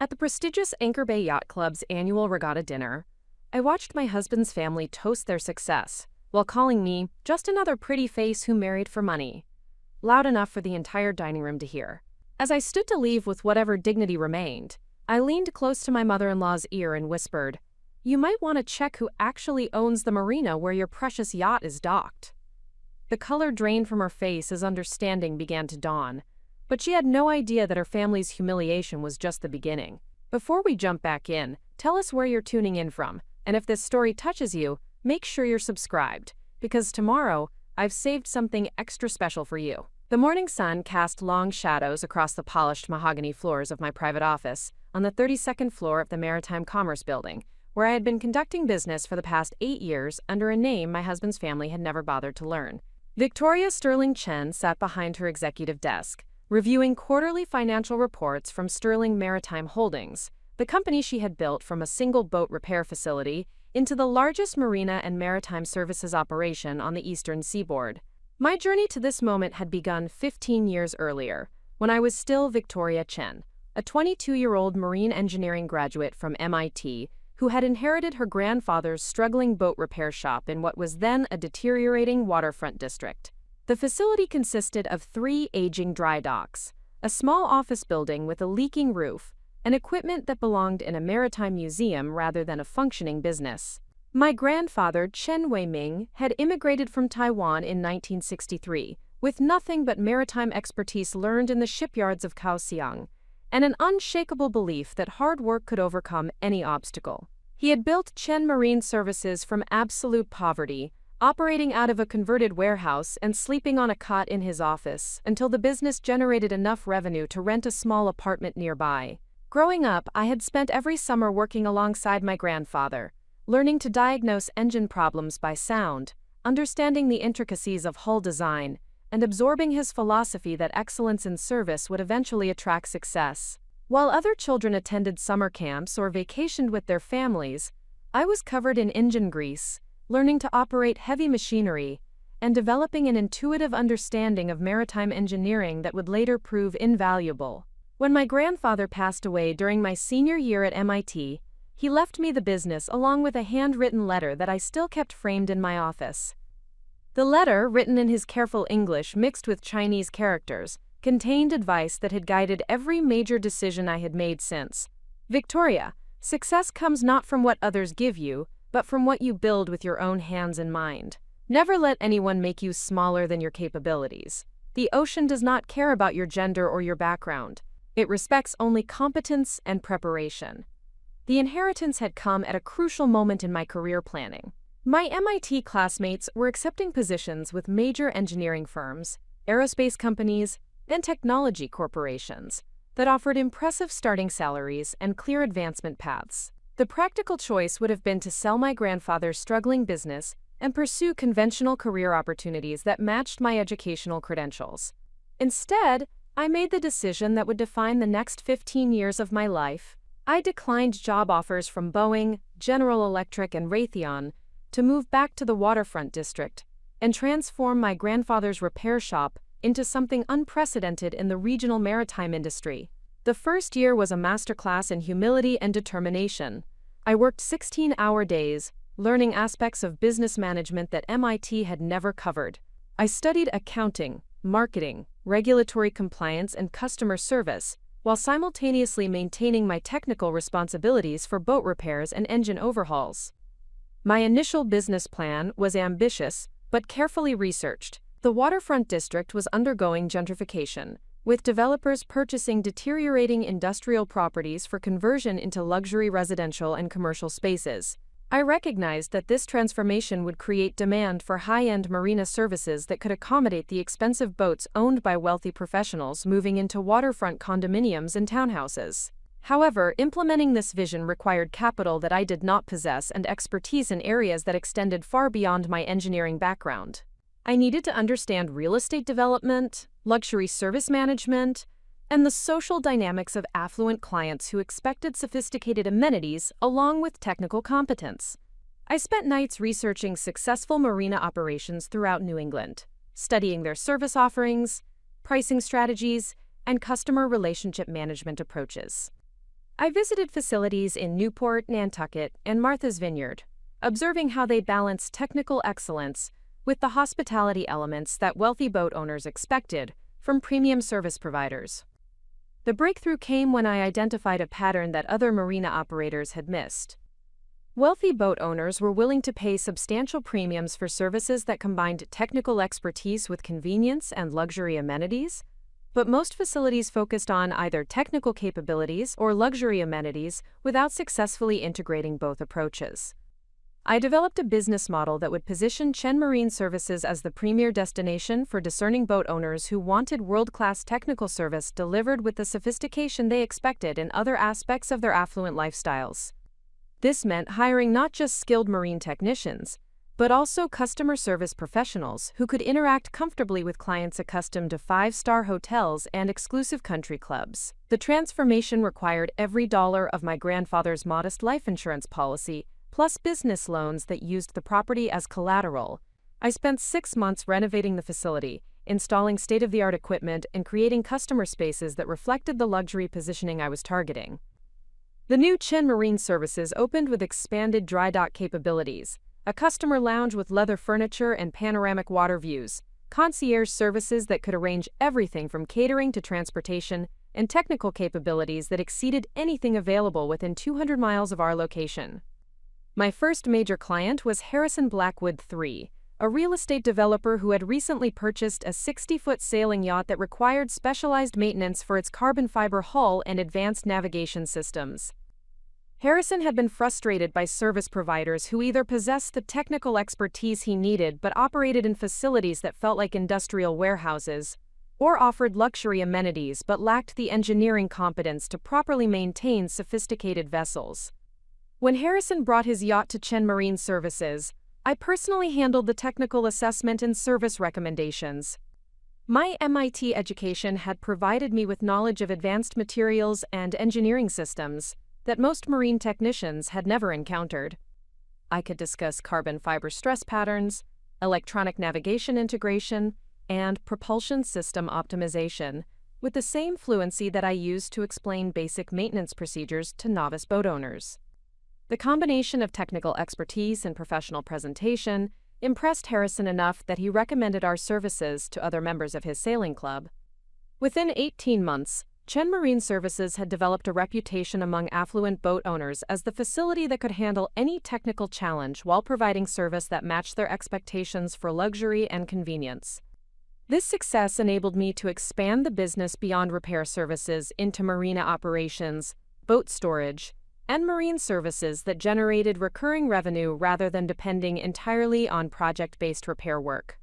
At the prestigious Anchor Bay Yacht Club's annual regatta dinner, I watched my husband's family toast their success while calling me just another pretty face who married for money, loud enough for the entire dining room to hear. As I stood to leave with whatever dignity remained, I leaned close to my mother-in-law's ear and whispered, "You might want to check who actually owns the marina where your precious yacht is docked." The color drained from her face as understanding began to dawn, but she had no idea that her family's humiliation was just the beginning. Before we jump back in, tell us where you're tuning in from, and if this story touches you, make sure you're subscribed, because tomorrow, I've saved something extra special for you. The morning sun cast long shadows across the polished mahogany floors of my private office on the 32nd floor of the Maritime Commerce Building, where I had been conducting business for the past 8 years under a name my husband's family had never bothered to learn. Victoria Sterling Chen sat behind her executive desk, reviewing quarterly financial reports from Sterling Maritime Holdings, the company she had built from a single boat repair facility into the largest marina and maritime services operation on the eastern seaboard. My journey to this moment had begun 15 years earlier, when I was still Victoria Chen, a 22-year-old marine engineering graduate from MIT who had inherited her grandfather's struggling boat repair shop in what was then a deteriorating waterfront district. The facility consisted of 3 aging dry docks, a small office building with a leaking roof, and equipment that belonged in a maritime museum rather than a functioning business. My grandfather, Chen Wei-ming, had immigrated from Taiwan in 1963, with nothing but maritime expertise learned in the shipyards of Kaohsiung, and an unshakable belief that hard work could overcome any obstacle. He had built Chen Marine Services from absolute poverty, operating out of a converted warehouse and sleeping on a cot in his office until the business generated enough revenue to rent a small apartment nearby. Growing up, I had spent every summer working alongside my grandfather, learning to diagnose engine problems by sound, understanding the intricacies of hull design, and absorbing his philosophy that excellence in service would eventually attract success. While other children attended summer camps or vacationed with their families, I was covered in engine grease, learning to operate heavy machinery, and developing an intuitive understanding of maritime engineering that would later prove invaluable. When my grandfather passed away during my senior year at MIT, he left me the business along with a handwritten letter that I still kept framed in my office. The letter, written in his careful English mixed with Chinese characters, contained advice that had guided every major decision I had made since. "Victoria, success comes not from what others give you, but from what you build with your own hands and mind. Never let anyone make you smaller than your capabilities. The ocean does not care about your gender or your background. It respects only competence and preparation." The inheritance had come at a crucial moment in my career planning. My MIT classmates were accepting positions with major engineering firms, aerospace companies, and technology corporations that offered impressive starting salaries and clear advancement paths. The practical choice would have been to sell my grandfather's struggling business and pursue conventional career opportunities that matched my educational credentials. Instead, I made the decision that would define the next 15 years of my life. I declined job offers from Boeing, General Electric, and Raytheon to move back to the waterfront district and transform my grandfather's repair shop into something unprecedented in the regional maritime industry. The first year was a masterclass in humility and determination. I worked 16-hour days, learning aspects of business management that MIT had never covered. I studied accounting, marketing, regulatory compliance, and customer service, while simultaneously maintaining my technical responsibilities for boat repairs and engine overhauls. My initial business plan was ambitious, but carefully researched. The waterfront district was undergoing gentrification, with developers purchasing deteriorating industrial properties for conversion into luxury residential and commercial spaces. I recognized that this transformation would create demand for high-end marina services that could accommodate the expensive boats owned by wealthy professionals moving into waterfront condominiums and townhouses. However, implementing this vision required capital that I did not possess and expertise in areas that extended far beyond my engineering background. I needed to understand real estate development, luxury service management, and the social dynamics of affluent clients who expected sophisticated amenities along with technical competence. I spent nights researching successful marina operations throughout New England, studying their service offerings, pricing strategies, and customer relationship management approaches. I visited facilities in Newport, Nantucket, and Martha's Vineyard, observing how they balance technical excellence with the hospitality elements that wealthy boat owners expected from premium service providers. The breakthrough came when I identified a pattern that other marina operators had missed. Wealthy boat owners were willing to pay substantial premiums for services that combined technical expertise with convenience and luxury amenities, but most facilities focused on either technical capabilities or luxury amenities without successfully integrating both approaches. I developed a business model that would position Chen Marine Services as the premier destination for discerning boat owners who wanted world-class technical service delivered with the sophistication they expected in other aspects of their affluent lifestyles. This meant hiring not just skilled marine technicians, but also customer service professionals who could interact comfortably with clients accustomed to five-star hotels and exclusive country clubs. The transformation required every dollar of my grandfather's modest life insurance policy, plus business loans that used the property as collateral. I spent 6 months renovating the facility, installing state-of-the-art equipment, and creating customer spaces that reflected the luxury positioning I was targeting. The new Chen Marine Services opened with expanded dry dock capabilities, a customer lounge with leather furniture and panoramic water views, concierge services that could arrange everything from catering to transportation, and technical capabilities that exceeded anything available within 200 miles of our location. My first major client was Harrison Blackwood III, a real estate developer who had recently purchased a 60-foot sailing yacht that required specialized maintenance for its carbon fiber hull and advanced navigation systems. Harrison had been frustrated by service providers who either possessed the technical expertise he needed but operated in facilities that felt like industrial warehouses, or offered luxury amenities but lacked the engineering competence to properly maintain sophisticated vessels. When Harrison brought his yacht to Chen Marine Services, I personally handled the technical assessment and service recommendations. My MIT education had provided me with knowledge of advanced materials and engineering systems that most marine technicians had never encountered. I could discuss carbon fiber stress patterns, electronic navigation integration, and propulsion system optimization with the same fluency that I used to explain basic maintenance procedures to novice boat owners. The combination of technical expertise and professional presentation impressed Harrison enough that he recommended our services to other members of his sailing club. Within 18 months, Chen Marine Services had developed a reputation among affluent boat owners as the facility that could handle any technical challenge while providing service that matched their expectations for luxury and convenience. This success enabled me to expand the business beyond repair services into marina operations, boat storage, and marine services that generated recurring revenue rather than depending entirely on project-based repair work.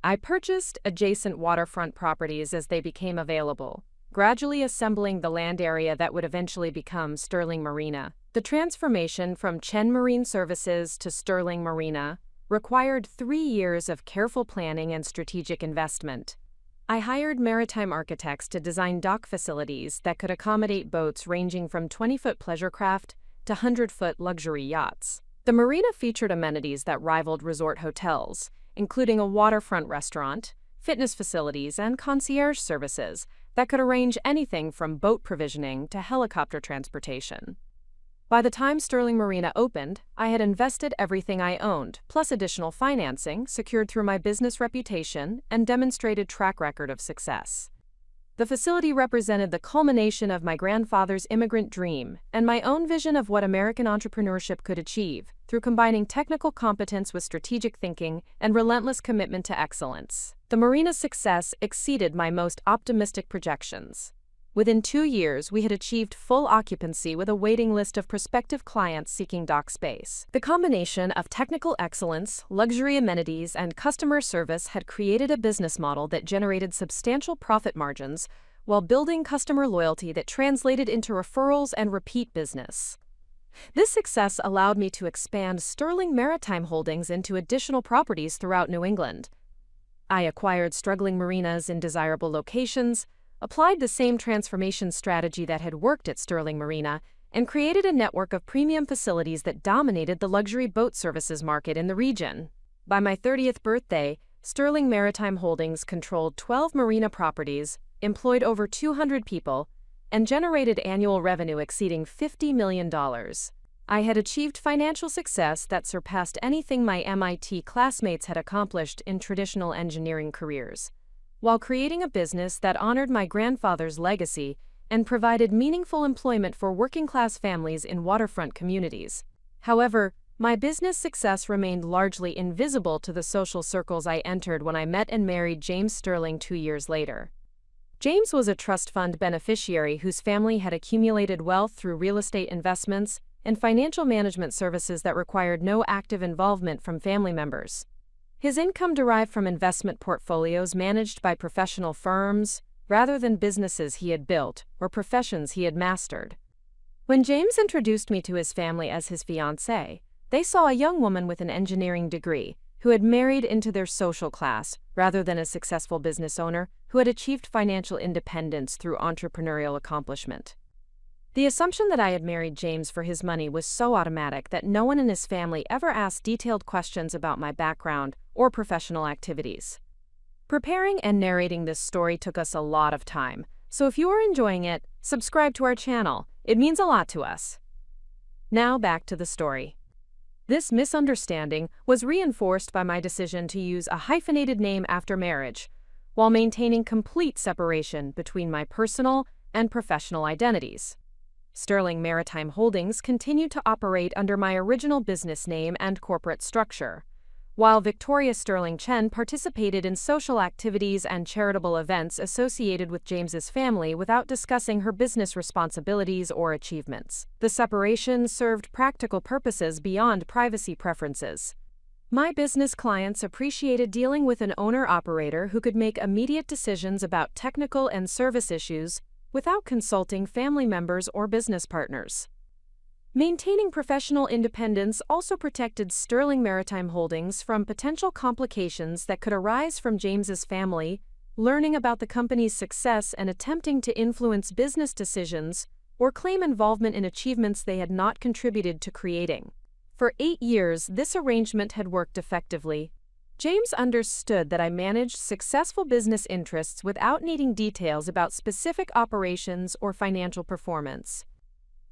I purchased adjacent waterfront properties as they became available, gradually assembling the land area that would eventually become Sterling Marina. The transformation from Chen Marine Services to Sterling Marina required 3 years of careful planning and strategic investment. I hired maritime architects to design dock facilities that could accommodate boats ranging from 20-foot pleasure craft to 100-foot luxury yachts. The marina featured amenities that rivaled resort hotels, including a waterfront restaurant, fitness facilities, and concierge services that could arrange anything from boat provisioning to helicopter transportation. By the time Sterling Marina opened, I had invested everything I owned, plus additional financing secured through my business reputation and demonstrated track record of success. The facility represented the culmination of my grandfather's immigrant dream and my own vision of what American entrepreneurship could achieve through combining technical competence with strategic thinking and relentless commitment to excellence. The marina's success exceeded my most optimistic projections. Within 2 years, we had achieved full occupancy with a waiting list of prospective clients seeking dock space. The combination of technical excellence, luxury amenities, and customer service had created a business model that generated substantial profit margins while building customer loyalty that translated into referrals and repeat business. This success allowed me to expand Sterling Maritime Holdings into additional properties throughout New England. I acquired struggling marinas in desirable locations, applied the same transformation strategy that had worked at Sterling Marina, and created a network of premium facilities that dominated the luxury boat services market in the region. By my 30th birthday, Sterling Maritime Holdings controlled 12 marina properties, employed over 200 people, and generated annual revenue exceeding $50 million. I had achieved financial success that surpassed anything my MIT classmates had accomplished in traditional engineering careers, while creating a business that honored my grandfather's legacy and provided meaningful employment for working-class families in waterfront communities. However, my business success remained largely invisible to the social circles I entered when I met and married James Sterling 2 years later. James was a trust fund beneficiary whose family had accumulated wealth through real estate investments and financial management services that required no active involvement from family members. His income derived from investment portfolios managed by professional firms, rather than businesses he had built or professions he had mastered. When James introduced me to his family as his fiancée, they saw a young woman with an engineering degree who had married into their social class rather than a successful business owner who had achieved financial independence through entrepreneurial accomplishment. The assumption that I had married James for his money was so automatic that no one in his family ever asked detailed questions about my background or professional activities. Preparing and narrating this story took us a lot of time, so if you are enjoying it, subscribe to our channel. It means a lot to us. Now back to the story. This misunderstanding was reinforced by my decision to use a hyphenated name after marriage, while maintaining complete separation between my personal and professional identities. Sterling Maritime Holdings continued to operate under my original business name and corporate structure, while Victoria Sterling Chen participated in social activities and charitable events associated with James's family without discussing her business responsibilities or achievements. The separation served practical purposes beyond privacy preferences. My business clients appreciated dealing with an owner-operator who could make immediate decisions about technical and service issues without consulting family members or business partners. Maintaining professional independence also protected Sterling Maritime Holdings from potential complications that could arise from James's family learning about the company's success and attempting to influence business decisions or claim involvement in achievements they had not contributed to creating. For 8 years, this arrangement had worked effectively. James understood that I managed successful business interests without needing details about specific operations or financial performance.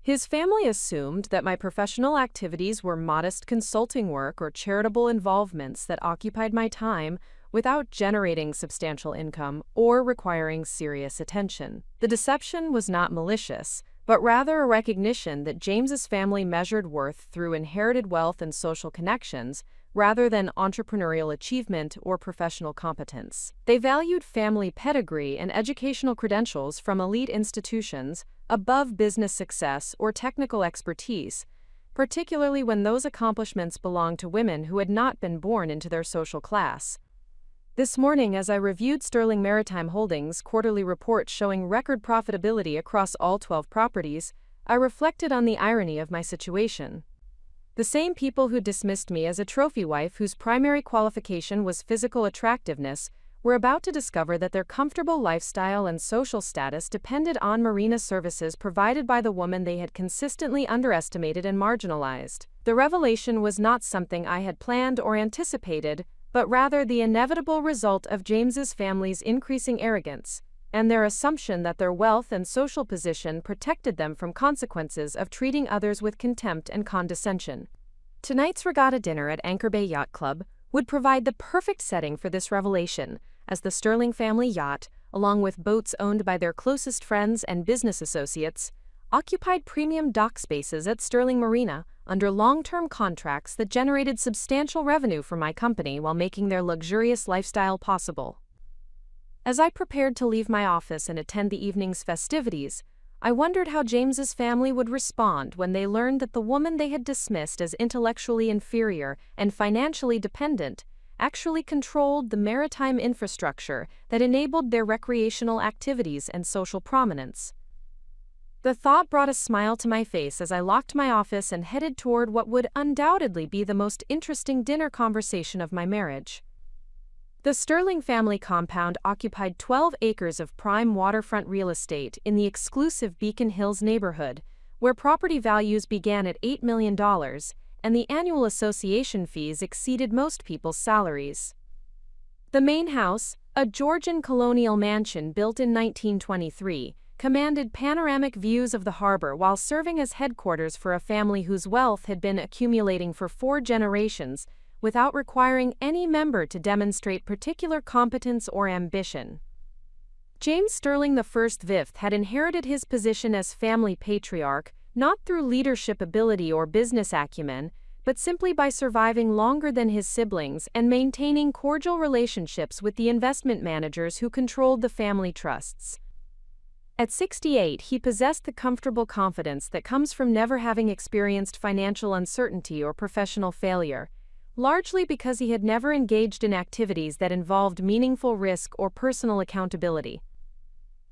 His family assumed that my professional activities were modest consulting work or charitable involvements that occupied my time without generating substantial income or requiring serious attention. The deception was not malicious, but rather a recognition that James's family measured worth through inherited wealth and social connections, rather than entrepreneurial achievement or professional competence. They valued family pedigree and educational credentials from elite institutions above business success or technical expertise, particularly when those accomplishments belonged to women who had not been born into their social class. This morning, as I reviewed Sterling Maritime Holdings' quarterly report showing record profitability across all 12 properties, I reflected on the irony of my situation. The same people who dismissed me as a trophy wife whose primary qualification was physical attractiveness were about to discover that their comfortable lifestyle and social status depended on Marina services provided by the woman they had consistently underestimated and marginalized. The revelation was not something I had planned or anticipated, but rather the inevitable result of James's family's increasing arrogance and their assumption that their wealth and social position protected them from consequences of treating others with contempt and condescension. Tonight's regatta dinner at Anchor Bay Yacht Club would provide the perfect setting for this revelation, as the Sterling family yacht, along with boats owned by their closest friends and business associates, occupied premium dock spaces at Sterling Marina under long-term contracts that generated substantial revenue for my company while making their luxurious lifestyle possible. As I prepared to leave my office and attend the evening's festivities, I wondered how James's family would respond when they learned that the woman they had dismissed as intellectually inferior and financially dependent actually controlled the maritime infrastructure that enabled their recreational activities and social prominence. The thought brought a smile to my face as I locked my office and headed toward what would undoubtedly be the most interesting dinner conversation of my marriage. The Sterling family compound occupied 12 acres of prime waterfront real estate in the exclusive Beacon Hills neighborhood, where property values began at $8 million and the annual association fees exceeded most people's salaries. The main house, a Georgian colonial mansion built in 1923, commanded panoramic views of the harbor while serving as headquarters for a family whose wealth had been accumulating for 4 generations without requiring any member to demonstrate particular competence or ambition. James Sterling I Vth had inherited his position as family patriarch not through leadership ability or business acumen, but simply by surviving longer than his siblings and maintaining cordial relationships with the investment managers who controlled the family trusts. At 68, he possessed the comfortable confidence that comes from never having experienced financial uncertainty or professional failure, largely because he had never engaged in activities that involved meaningful risk or personal accountability.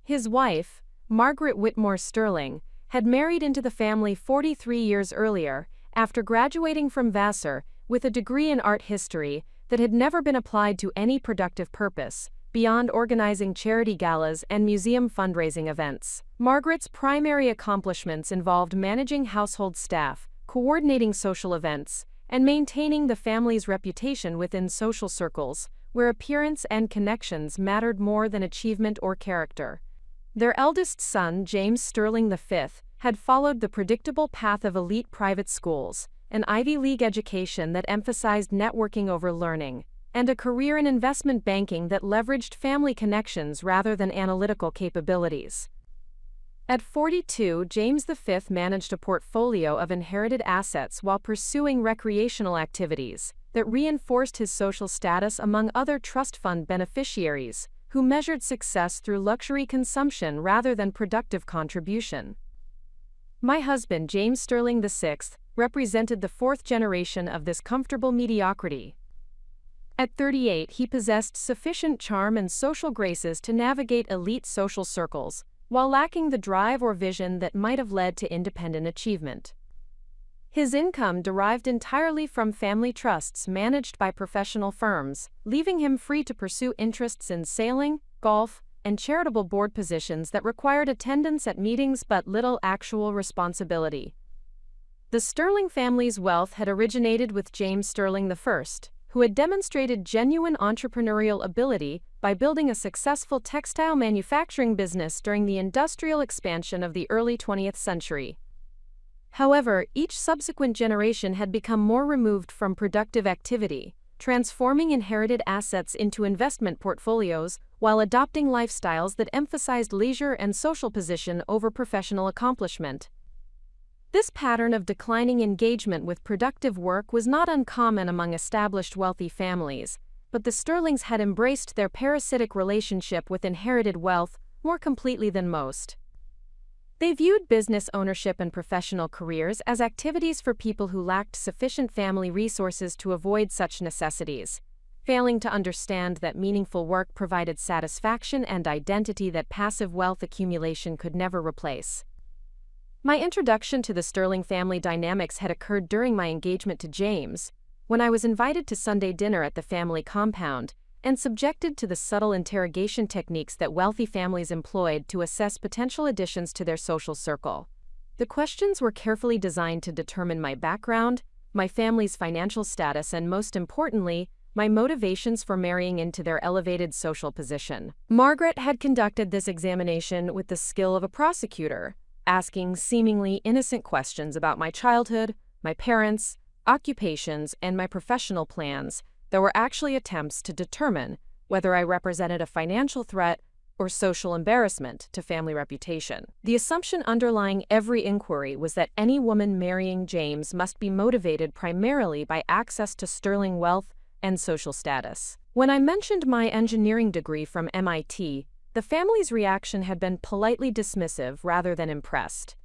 His wife, Margaret Whitmore Sterling, had married into the family 43 years earlier, after graduating from Vassar with a degree in art history that had never been applied to any productive purpose, beyond organizing charity galas and museum fundraising events. Margaret's primary accomplishments involved managing household staff, coordinating social events, and maintaining the family's reputation within social circles, where appearance and connections mattered more than achievement or character. Their eldest son, James Sterling V, had followed the predictable path of elite private schools, an Ivy League education that emphasized networking over learning, and a career in investment banking that leveraged family connections rather than analytical capabilities. At 42, James V managed a portfolio of inherited assets while pursuing recreational activities that reinforced his social status among other trust fund beneficiaries, who measured success through luxury consumption rather than productive contribution. My husband, James Sterling VI, represented the 4th generation of this comfortable mediocrity. At 38, he possessed sufficient charm and social graces to navigate elite social circles, while lacking the drive or vision that might have led to independent achievement. His income derived entirely from family trusts managed by professional firms, leaving him free to pursue interests in sailing, golf, and charitable board positions that required attendance at meetings but little actual responsibility. The Sterling family's wealth had originated with James Sterling I, who had demonstrated genuine entrepreneurial ability by building a successful textile manufacturing business during the industrial expansion of the early 20th century. However, each subsequent generation had become more removed from productive activity, transforming inherited assets into investment portfolios while adopting lifestyles that emphasized leisure and social position over professional accomplishment. This pattern of declining engagement with productive work was not uncommon among established wealthy families, but the Sterlings had embraced their parasitic relationship with inherited wealth more completely than most. They viewed business ownership and professional careers as activities for people who lacked sufficient family resources to avoid such necessities, failing to understand that meaningful work provided satisfaction and identity that passive wealth accumulation could never replace. My introduction to the Sterling family dynamics had occurred during my engagement to James, when I was invited to Sunday dinner at the family compound and subjected to the subtle interrogation techniques that wealthy families employed to assess potential additions to their social circle. The questions were carefully designed to determine my background, my family's financial status, and most importantly, my motivations for marrying into their elevated social position. Margaret had conducted this examination with the skill of a prosecutor, asking seemingly innocent questions about my childhood, my parents, occupations, and my professional plans that were actually attempts to determine whether I represented a financial threat or social embarrassment to family reputation. The assumption underlying every inquiry was that any woman marrying James must be motivated primarily by access to sterling wealth and social status. When I mentioned my engineering degree from MIT, the family's reaction had been politely dismissive rather than impressed.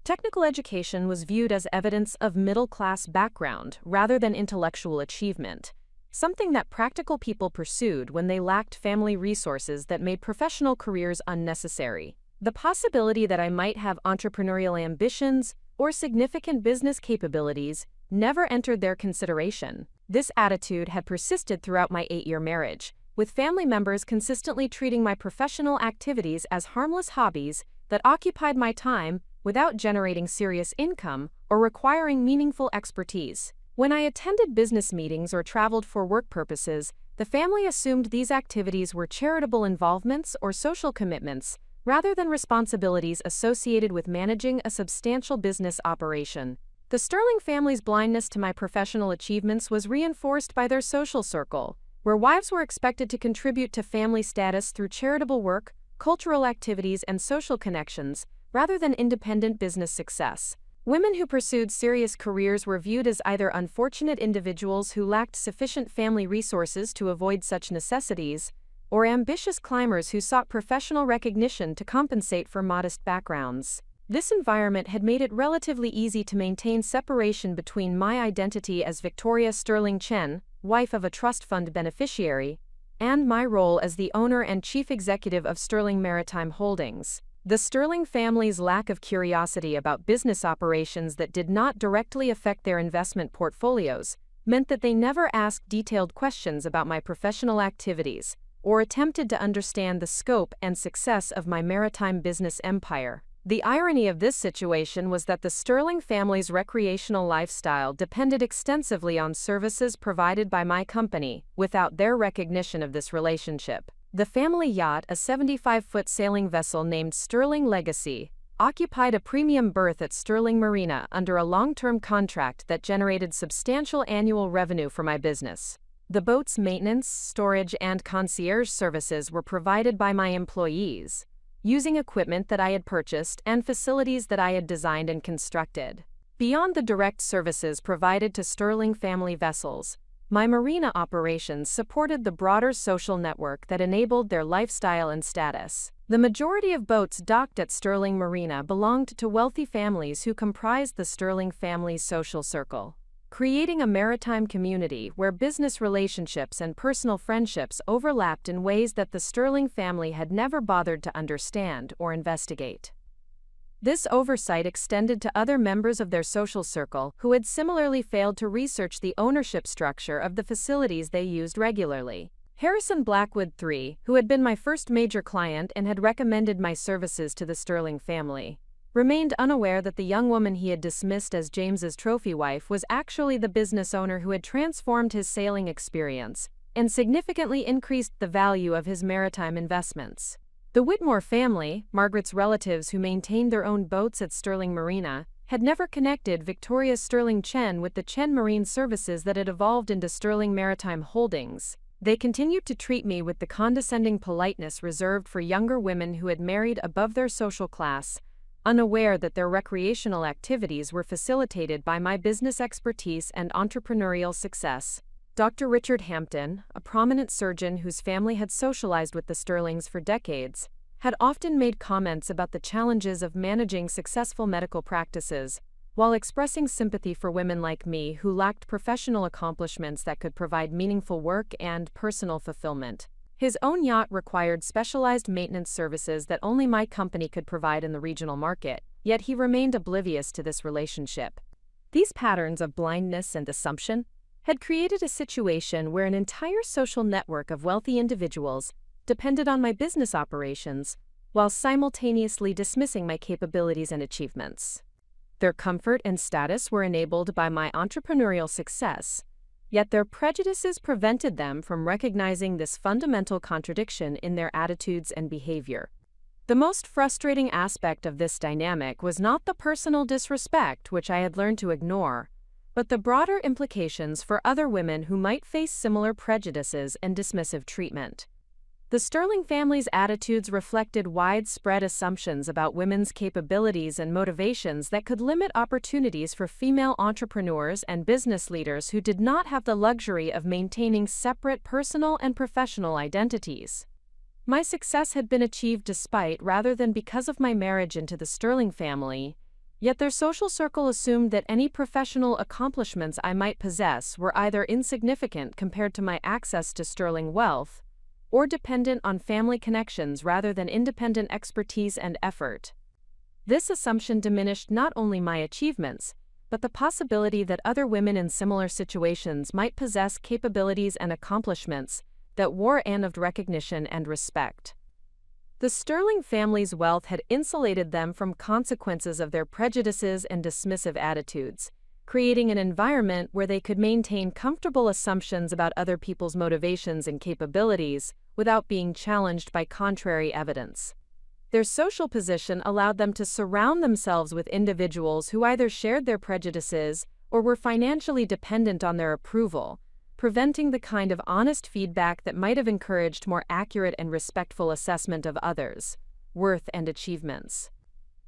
Technical education was viewed as evidence of middle-class background rather than intellectual achievement, something that practical people pursued when they lacked family resources that made professional careers unnecessary. The possibility that I might have entrepreneurial ambitions or significant business capabilities never entered their consideration. This attitude had persisted throughout my 8-year marriage, with family members consistently treating my professional activities as harmless hobbies that occupied my time without generating serious income or requiring meaningful expertise. When I attended business meetings or traveled for work purposes, the family assumed these activities were charitable involvements or social commitments, rather than responsibilities associated with managing a substantial business operation. The Sterling family's blindness to my professional achievements was reinforced by their social circle, where wives were expected to contribute to family status through charitable work, cultural activities, and social connections, rather than independent business success. Women who pursued serious careers were viewed as either unfortunate individuals who lacked sufficient family resources to avoid such necessities, or ambitious climbers who sought professional recognition to compensate for modest backgrounds. This environment had made it relatively easy to maintain separation between my identity as Victoria Sterling Chen, wife of a trust fund beneficiary, and my role as the owner and chief executive of Sterling Maritime Holdings. The Sterling family's lack of curiosity about business operations that did not directly affect their investment portfolios meant that they never asked detailed questions about my professional activities or attempted to understand the scope and success of my maritime business empire. The irony of this situation was that the Sterling family's recreational lifestyle depended extensively on services provided by my company, without their recognition of this relationship. The family yacht, a 75-foot sailing vessel named Sterling Legacy, occupied a premium berth at Sterling Marina under a long-term contract that generated substantial annual revenue for my business. The boat's maintenance, storage, and concierge services were provided by my employees, using equipment that I had purchased and facilities that I had designed and constructed. Beyond the direct services provided to Sterling family vessels, my marina operations supported the broader social network that enabled their lifestyle and status. The majority of boats docked at Sterling Marina belonged to wealthy families who comprised the Sterling family's social circle, creating a maritime community where business relationships and personal friendships overlapped in ways that the Sterling family had never bothered to understand or investigate. This oversight extended to other members of their social circle who had similarly failed to research the ownership structure of the facilities they used regularly. Harrison Blackwood III, who had been my first major client and had recommended my services to the Sterling family, remained unaware that the young woman he had dismissed as James's trophy wife was actually the business owner who had transformed his sailing experience and significantly increased the value of his maritime investments. The Whitmore family, Margaret's relatives who maintained their own boats at Sterling Marina, had never connected Victoria Sterling Chen with the Chen Marine Services that had evolved into Sterling Maritime Holdings. They continued to treat me with the condescending politeness reserved for younger women who had married above their social class, unaware that their recreational activities were facilitated by my business expertise and entrepreneurial success. Dr. Richard Hampton, a prominent surgeon whose family had socialized with the Sterlings for decades, had often made comments about the challenges of managing successful medical practices, while expressing sympathy for women like me who lacked professional accomplishments that could provide meaningful work and personal fulfillment. His own yacht required specialized maintenance services that only my company could provide in the regional market, yet he remained oblivious to this relationship. These patterns of blindness and assumption had created a situation where an entire social network of wealthy individuals depended on my business operations, while simultaneously dismissing my capabilities and achievements. Their comfort and status were enabled by my entrepreneurial success, yet their prejudices prevented them from recognizing this fundamental contradiction in their attitudes and behavior. The most frustrating aspect of this dynamic was not the personal disrespect, which I had learned to ignore, but the broader implications for other women who might face similar prejudices and dismissive treatment. The Sterling family's attitudes reflected widespread assumptions about women's capabilities and motivations that could limit opportunities for female entrepreneurs and business leaders who did not have the luxury of maintaining separate personal and professional identities. My success had been achieved despite rather than because of my marriage into the Sterling family, yet their social circle assumed that any professional accomplishments I might possess were either insignificant compared to my access to Sterling wealth, or dependent on family connections rather than independent expertise and effort. This assumption diminished not only my achievements, but the possibility that other women in similar situations might possess capabilities and accomplishments that warranted recognition and respect. The Sterling family's wealth had insulated them from consequences of their prejudices and dismissive attitudes, creating an environment where they could maintain comfortable assumptions about other people's motivations and capabilities without being challenged by contrary evidence. Their social position allowed them to surround themselves with individuals who either shared their prejudices or were financially dependent on their approval, preventing the kind of honest feedback that might have encouraged more accurate and respectful assessment of others' worth and achievements.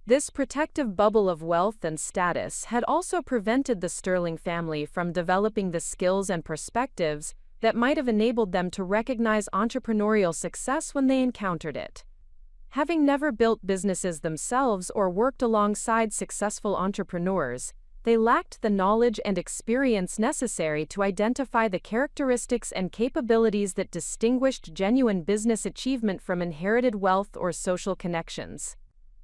This protective bubble of wealth and status had also prevented the Sterling family from developing the skills and perspectives that might have enabled them to recognize entrepreneurial success when they encountered it. Having never built businesses themselves or worked alongside successful entrepreneurs, they lacked the knowledge and experience necessary to identify the characteristics and capabilities that distinguished genuine business achievement from inherited wealth or social connections.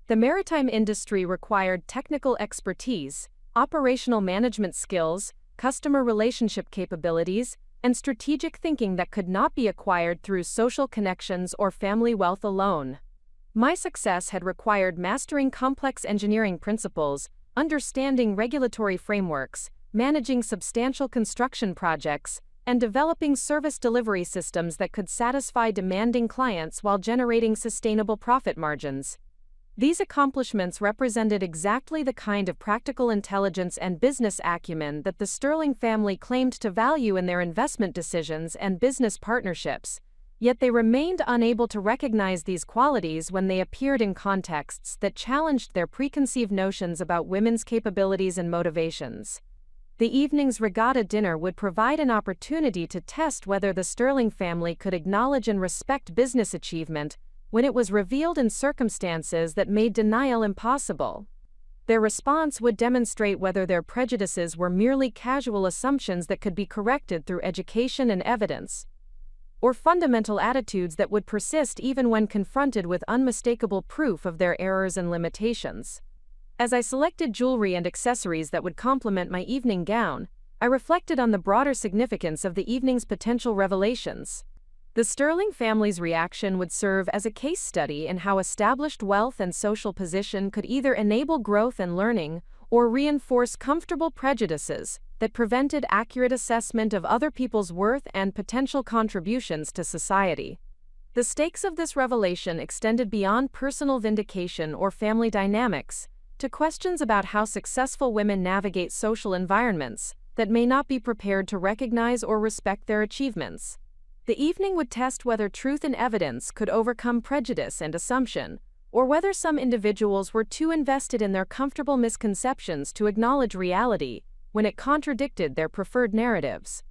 The maritime industry required technical expertise, operational management skills, customer relationship capabilities, and strategic thinking that could not be acquired through social connections or family wealth alone. My success had required mastering complex engineering principles, understanding regulatory frameworks, managing substantial construction projects, and developing service delivery systems that could satisfy demanding clients while generating sustainable profit margins. These accomplishments represented exactly the kind of practical intelligence and business acumen that the Sterling family claimed to value in their investment decisions and business partnerships, yet they remained unable to recognize these qualities when they appeared in contexts that challenged their preconceived notions about women's capabilities and motivations. The evening's regatta dinner would provide an opportunity to test whether the Sterling family could acknowledge and respect business achievement when it was revealed in circumstances that made denial impossible. Their response would demonstrate whether their prejudices were merely casual assumptions that could be corrected through education and evidence, or fundamental attitudes that would persist even when confronted with unmistakable proof of their errors and limitations. As I selected jewelry and accessories that would complement my evening gown, I reflected on the broader significance of the evening's potential revelations. The Sterling family's reaction would serve as a case study in how established wealth and social position could either enable growth and learning or reinforce comfortable prejudices that prevented accurate assessment of other people's worth and potential contributions to society. The stakes of this revelation extended beyond personal vindication or family dynamics to questions about how successful women navigate social environments that may not be prepared to recognize or respect their achievements. The evening would test whether truth and evidence could overcome prejudice and assumption, or whether some individuals were too invested in their comfortable misconceptions to acknowledge reality when it contradicted their preferred narratives.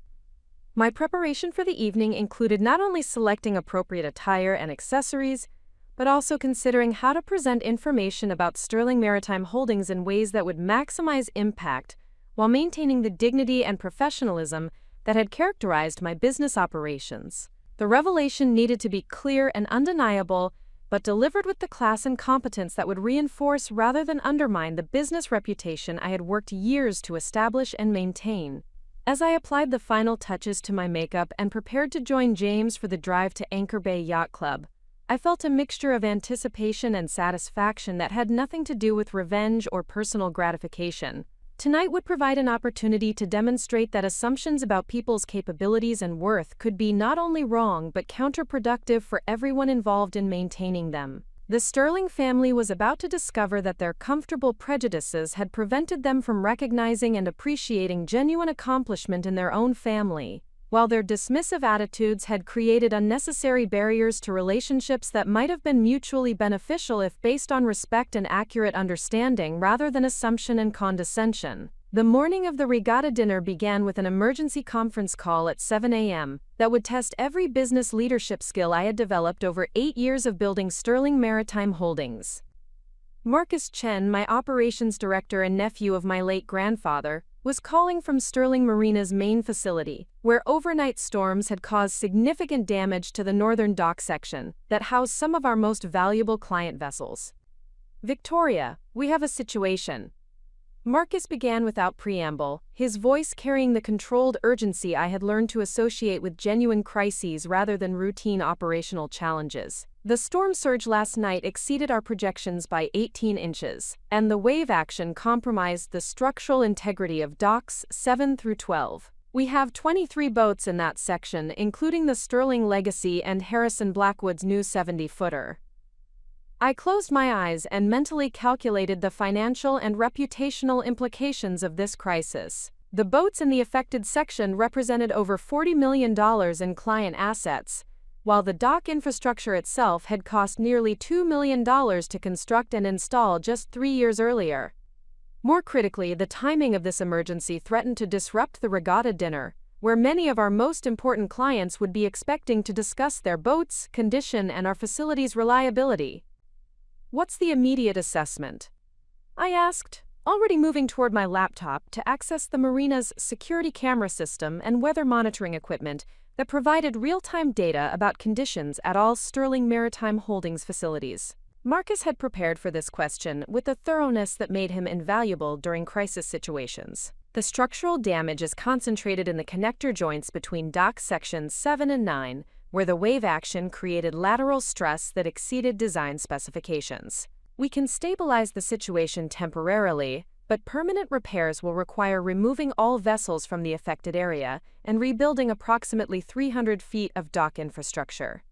My preparation for the evening included not only selecting appropriate attire and accessories, but also considering how to present information about Sterling Maritime Holdings in ways that would maximize impact while maintaining the dignity and professionalism that had characterized my business operations. The revelation needed to be clear and undeniable, but delivered with the class and competence that would reinforce rather than undermine the business reputation I had worked years to establish and maintain. As I applied the final touches to my makeup and prepared to join James for the drive to Anchor Bay Yacht Club, I felt a mixture of anticipation and satisfaction that had nothing to do with revenge or personal gratification. Tonight would provide an opportunity to demonstrate that assumptions about people's capabilities and worth could be not only wrong but counterproductive for everyone involved in maintaining them. The Sterling family was about to discover that their comfortable prejudices had prevented them from recognizing and appreciating genuine accomplishment in their own family, while their dismissive attitudes had created unnecessary barriers to relationships that might have been mutually beneficial if based on respect and accurate understanding rather than assumption and condescension. The morning of the regatta dinner began with an emergency conference call at 7 a.m. that would test every business leadership skill I had developed over 8 years of building Sterling Maritime Holdings. Marcus Chen, my operations director and nephew of my late grandfather, was calling from Sterling Marina's main facility, where overnight storms had caused significant damage to the northern dock section that housed some of our most valuable client vessels. "Victoria, we have a situation." Marcus began without preamble, his voice carrying the controlled urgency I had learned to associate with genuine crises rather than routine operational challenges. The storm surge last night exceeded our projections by 18 inches, and the wave action compromised the structural integrity of docks 7 through 12. We have 23 boats in that section, including the Sterling Legacy and Harrison Blackwood's new 70-footer. I closed my eyes and mentally calculated the financial and reputational implications of this crisis. The boats in the affected section represented over $40 million in client assets, while the dock infrastructure itself had cost nearly $2 million to construct and install just 3 years earlier. More critically, the timing of this emergency threatened to disrupt the regatta dinner, where many of our most important clients would be expecting to discuss their boats' condition and our facility's reliability. "What's the immediate assessment?" I asked, already moving toward my laptop to access the Marina's security camera system and weather monitoring equipment that provided real-time data about conditions at all Sterling Maritime Holdings facilities. Marcus had prepared for this question with a thoroughness that made him invaluable during crisis situations. The structural damage is concentrated in the connector joints between dock sections 7 and 9, where the wave action created lateral stress that exceeded design specifications. We can stabilize the situation temporarily, but permanent repairs will require removing all vessels from the affected area and rebuilding approximately 300 feet of dock infrastructure.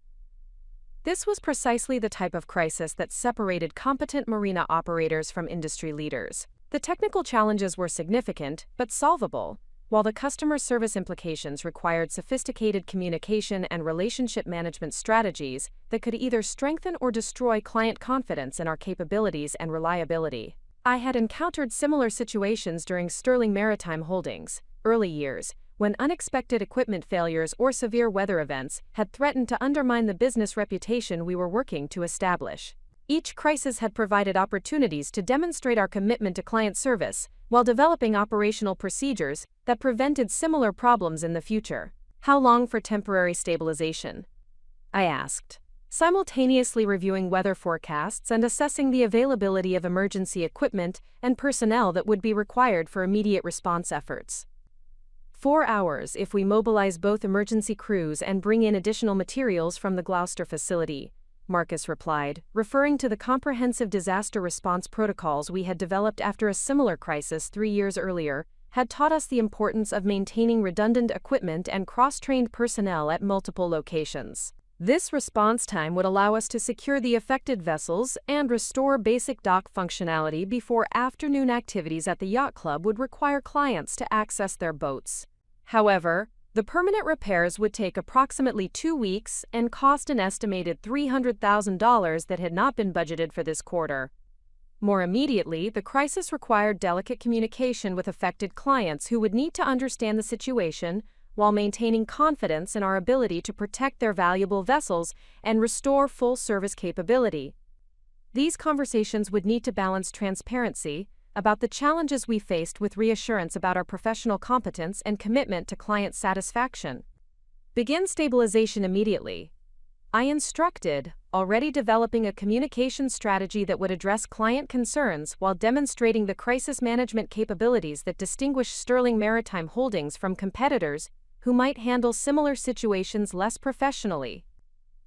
This was precisely the type of crisis that separated competent marina operators from industry leaders. The technical challenges were significant, but solvable, while the customer service implications required sophisticated communication and relationship management strategies that could either strengthen or destroy client confidence in our capabilities and reliability. I had encountered similar situations during Sterling Maritime Holdings' early years, when unexpected equipment failures or severe weather events had threatened to undermine the business reputation we were working to establish. Each crisis had provided opportunities to demonstrate our commitment to client service, while developing operational procedures that prevented similar problems in the future. "How long for temporary stabilization?" I asked, simultaneously reviewing weather forecasts and assessing the availability of emergency equipment and personnel that would be required for immediate response efforts. 4 hours if we mobilize both emergency crews and bring in additional materials from the Gloucester facility," Marcus replied, referring to the comprehensive disaster response protocols we had developed after a similar crisis 3 years earlier, had taught us the importance of maintaining redundant equipment and cross-trained personnel at multiple locations. This response time would allow us to secure the affected vessels and restore basic dock functionality before afternoon activities at the yacht club would require clients to access their boats. However, the permanent repairs would take approximately 2 weeks and cost an estimated $300,000 that had not been budgeted for this quarter. More immediately, the crisis required delicate communication with affected clients who would need to understand the situation while maintaining confidence in our ability to protect their valuable vessels and restore full service capability. These conversations would need to balance transparency about the challenges we faced with reassurance about our professional competence and commitment to client satisfaction. "Begin stabilization immediately," I instructed, already developing a communication strategy that would address client concerns while demonstrating the crisis management capabilities that distinguish Sterling Maritime Holdings from competitors who might handle similar situations less professionally.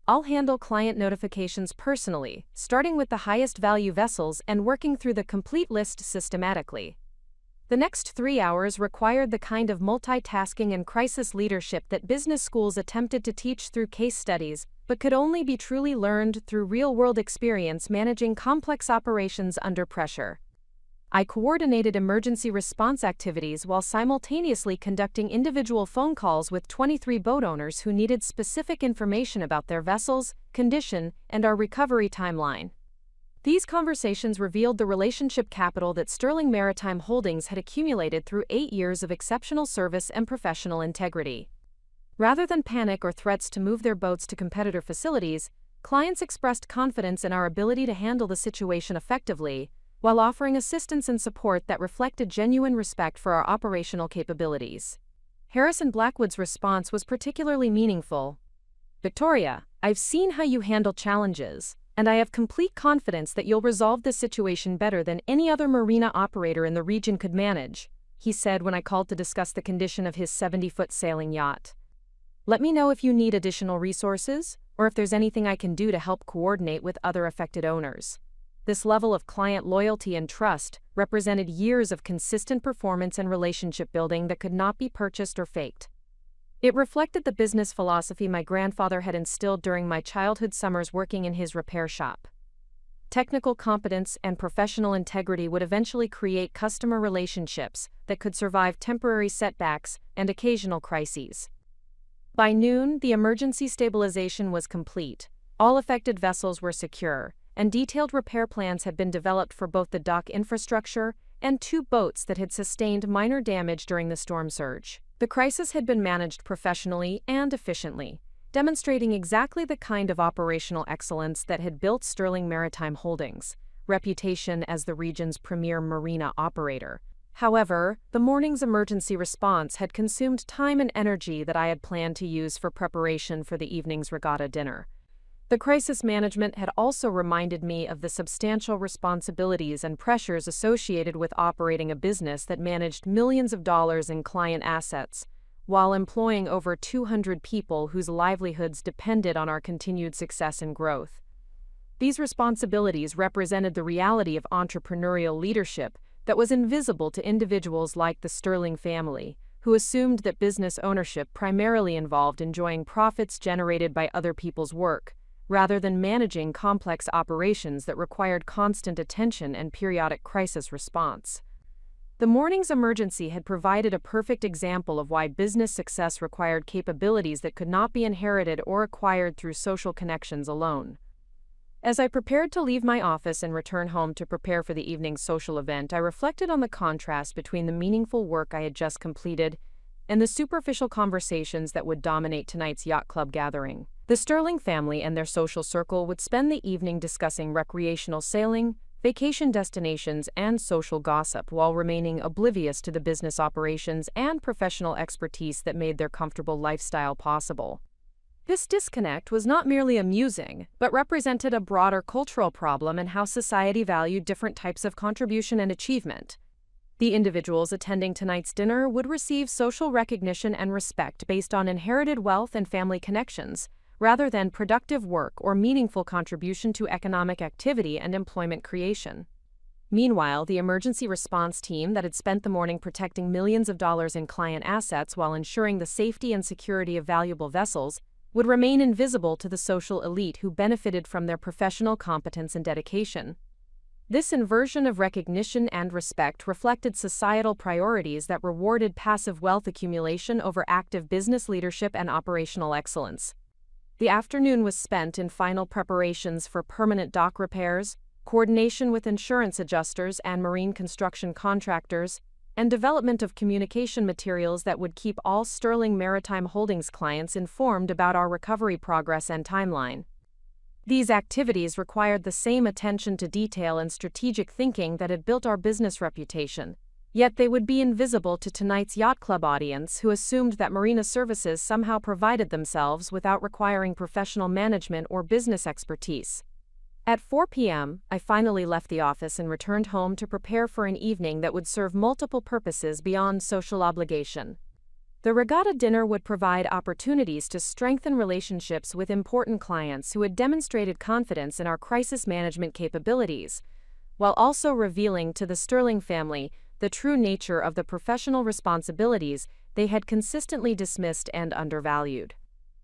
"I'll handle client notifications personally, starting with the highest value vessels and working through the complete list systematically." The next 3 hours required the kind of multitasking and crisis leadership that business schools attempted to teach through case studies, but could only be truly learned through real-world experience managing complex operations under pressure. I coordinated emergency response activities while simultaneously conducting individual phone calls with 23 boat owners who needed specific information about their vessels, condition, and our recovery timeline. These conversations revealed the relationship capital that Sterling Maritime Holdings had accumulated through 8 years of exceptional service and professional integrity. Rather than panic or threats to move their boats to competitor facilities, clients expressed confidence in our ability to handle the situation effectively, while offering assistance and support that reflected genuine respect for our operational capabilities. Harrison Blackwood's response was particularly meaningful. "Victoria, I've seen how you handle challenges, and I have complete confidence that you'll resolve this situation better than any other marina operator in the region could manage," he said when I called to discuss the condition of his 70-foot sailing yacht. "Let me know if you need additional resources, or if there's anything I can do to help coordinate with other affected owners." This level of client loyalty and trust represented years of consistent performance and relationship building that could not be purchased or faked. It reflected the business philosophy my grandfather had instilled during my childhood summers working in his repair shop. technical competence, and professional integrity would eventually create customer relationships that could survive temporary setbacks and occasional crises. By noon, the emergency stabilization was complete. All affected vessels were secure, and detailed repair plans had been developed for both the dock infrastructure and 2 boats that had sustained minor damage during the storm surge. The crisis had been managed professionally and efficiently, demonstrating exactly the kind of operational excellence that had built Sterling Maritime Holdings' reputation as the region's premier marina operator. However, the morning's emergency response had consumed time and energy that I had planned to use for preparation for the evening's regatta dinner. The crisis management had also reminded me of the substantial responsibilities and pressures associated with operating a business that managed millions of dollars in client assets, while employing over 200 people whose livelihoods depended on our continued success and growth. These responsibilities represented the reality of entrepreneurial leadership that was invisible to individuals like the Sterling family, who assumed that business ownership primarily involved enjoying profits generated by other people's work, rather than managing complex operations that required constant attention and periodic crisis response. The morning's emergency had provided a perfect example of why business success required capabilities that could not be inherited or acquired through social connections alone. As I prepared to leave my office and return home to prepare for the evening's social event, I reflected on the contrast between the meaningful work I had just completed and the superficial conversations that would dominate tonight's yacht club gathering. The Sterling family and their social circle would spend the evening discussing recreational sailing, vacation destinations, and social gossip while remaining oblivious to the business operations and professional expertise that made their comfortable lifestyle possible. This disconnect was not merely amusing, but represented a broader cultural problem in how society valued different types of contribution and achievement. The individuals attending tonight's dinner would receive social recognition and respect based on inherited wealth and family connections, rather than productive work or meaningful contribution to economic activity and employment creation. Meanwhile, the emergency response team that had spent the morning protecting millions of dollars in client assets while ensuring the safety and security of valuable vessels would remain invisible to the social elite who benefited from their professional competence and dedication. This inversion of recognition and respect reflected societal priorities that rewarded passive wealth accumulation over active business leadership and operational excellence. The afternoon was spent in final preparations for permanent dock repairs, coordination with insurance adjusters and marine construction contractors, and development of communication materials that would keep all Sterling Maritime Holdings clients informed about our recovery progress and timeline. These activities required the same attention to detail and strategic thinking that had built our business reputation, yet they would be invisible to tonight's yacht club audience who assumed that Marina services somehow provided themselves without requiring professional management or business expertise. At 4 p.m., I finally left the office and returned home to prepare for an evening that would serve multiple purposes beyond social obligation. The regatta dinner would provide opportunities to strengthen relationships with important clients who had demonstrated confidence in our crisis management capabilities, while also revealing to the Sterling family the true nature of the professional responsibilities they had consistently dismissed and undervalued.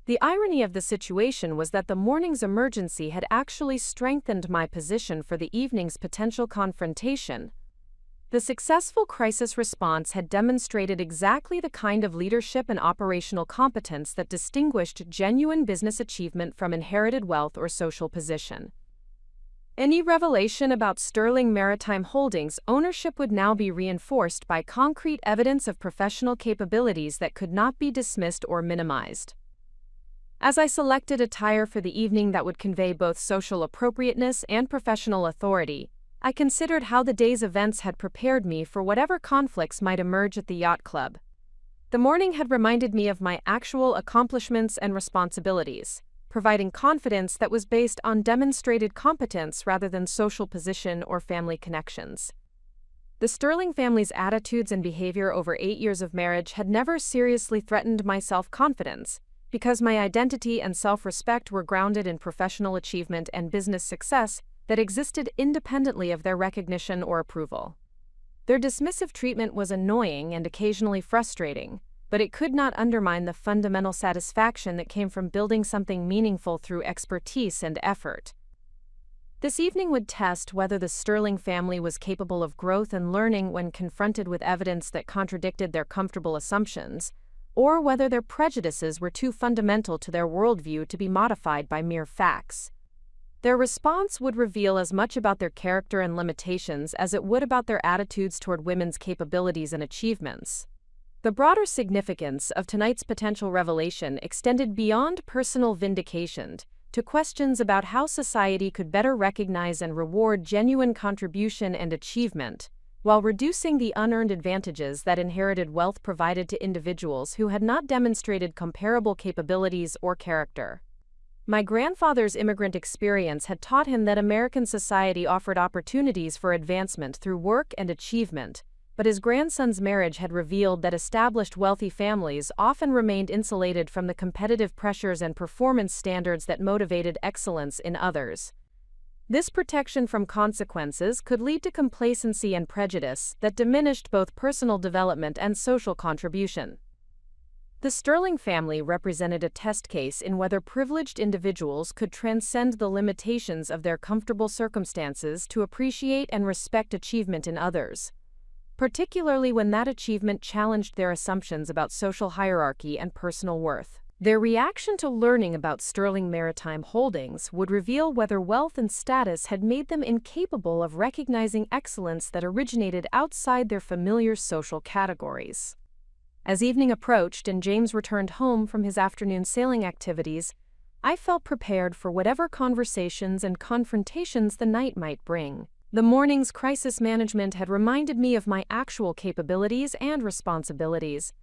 The irony of the situation was that the morning's emergency had actually strengthened my position for the evening's potential confrontation. The successful crisis response had demonstrated exactly the kind of leadership and operational competence that distinguished genuine business achievement from inherited wealth or social position. Any revelation about Sterling Maritime Holdings ownership would now be reinforced by concrete evidence of professional capabilities that could not be dismissed or minimized. As I selected attire for the evening that would convey both social appropriateness and professional authority, I considered how the day's events had prepared me for whatever conflicts might emerge at the yacht club. The morning had reminded me of my actual accomplishments and responsibilities, providing confidence that was based on demonstrated competence rather than social position or family connections. The Sterling family's attitudes and behavior over 8 years of marriage had never seriously threatened my self-confidence, because my identity and self-respect were grounded in professional achievement and business success that existed independently of their recognition or approval. Their dismissive treatment was annoying and occasionally frustrating, but it could not undermine the fundamental satisfaction that came from building something meaningful through expertise and effort. This evening would test whether the Sterling family was capable of growth and learning when confronted with evidence that contradicted their comfortable assumptions, or whether their prejudices were too fundamental to their worldview to be modified by mere facts. Their response would reveal as much about their character and limitations as it would about their attitudes toward women's capabilities and achievements. The broader significance of tonight's potential revelation extended beyond personal vindication to questions about how society could better recognize and reward genuine contribution and achievement, while reducing the unearned advantages that inherited wealth provided to individuals who had not demonstrated comparable capabilities or character. My grandfather's immigrant experience had taught him that American society offered opportunities for advancement through work and achievement, but his grandson's marriage had revealed that established wealthy families often remained insulated from the competitive pressures and performance standards that motivated excellence in others. This protection from consequences could lead to complacency and prejudice that diminished both personal development and social contribution. The Sterling family represented a test case in whether privileged individuals could transcend the limitations of their comfortable circumstances to appreciate and respect achievement in others, particularly when that achievement challenged their assumptions about social hierarchy and personal worth. Their reaction to learning about Sterling Maritime Holdings would reveal whether wealth and status had made them incapable of recognizing excellence that originated outside their familiar social categories. As evening approached and James returned home from his afternoon sailing activities, I felt prepared for whatever conversations and confrontations the night might bring. The morning's crisis management had reminded me of my actual capabilities and responsibilities,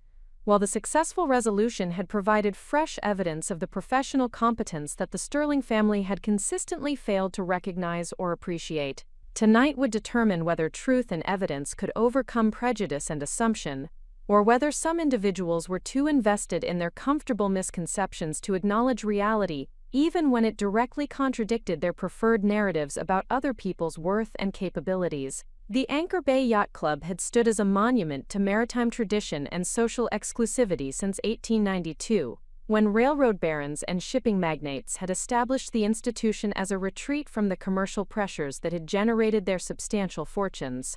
while the successful resolution had provided fresh evidence of the professional competence that the Sterling family had consistently failed to recognize or appreciate. Tonight would determine whether truth and evidence could overcome prejudice and assumption, or whether some individuals were too invested in their comfortable misconceptions to acknowledge reality, even when it directly contradicted their preferred narratives about other people's worth and capabilities. The Anchor Bay Yacht Club had stood as a monument to maritime tradition and social exclusivity since 1892, when railroad barons and shipping magnates had established the institution as a retreat from the commercial pressures that had generated their substantial fortunes.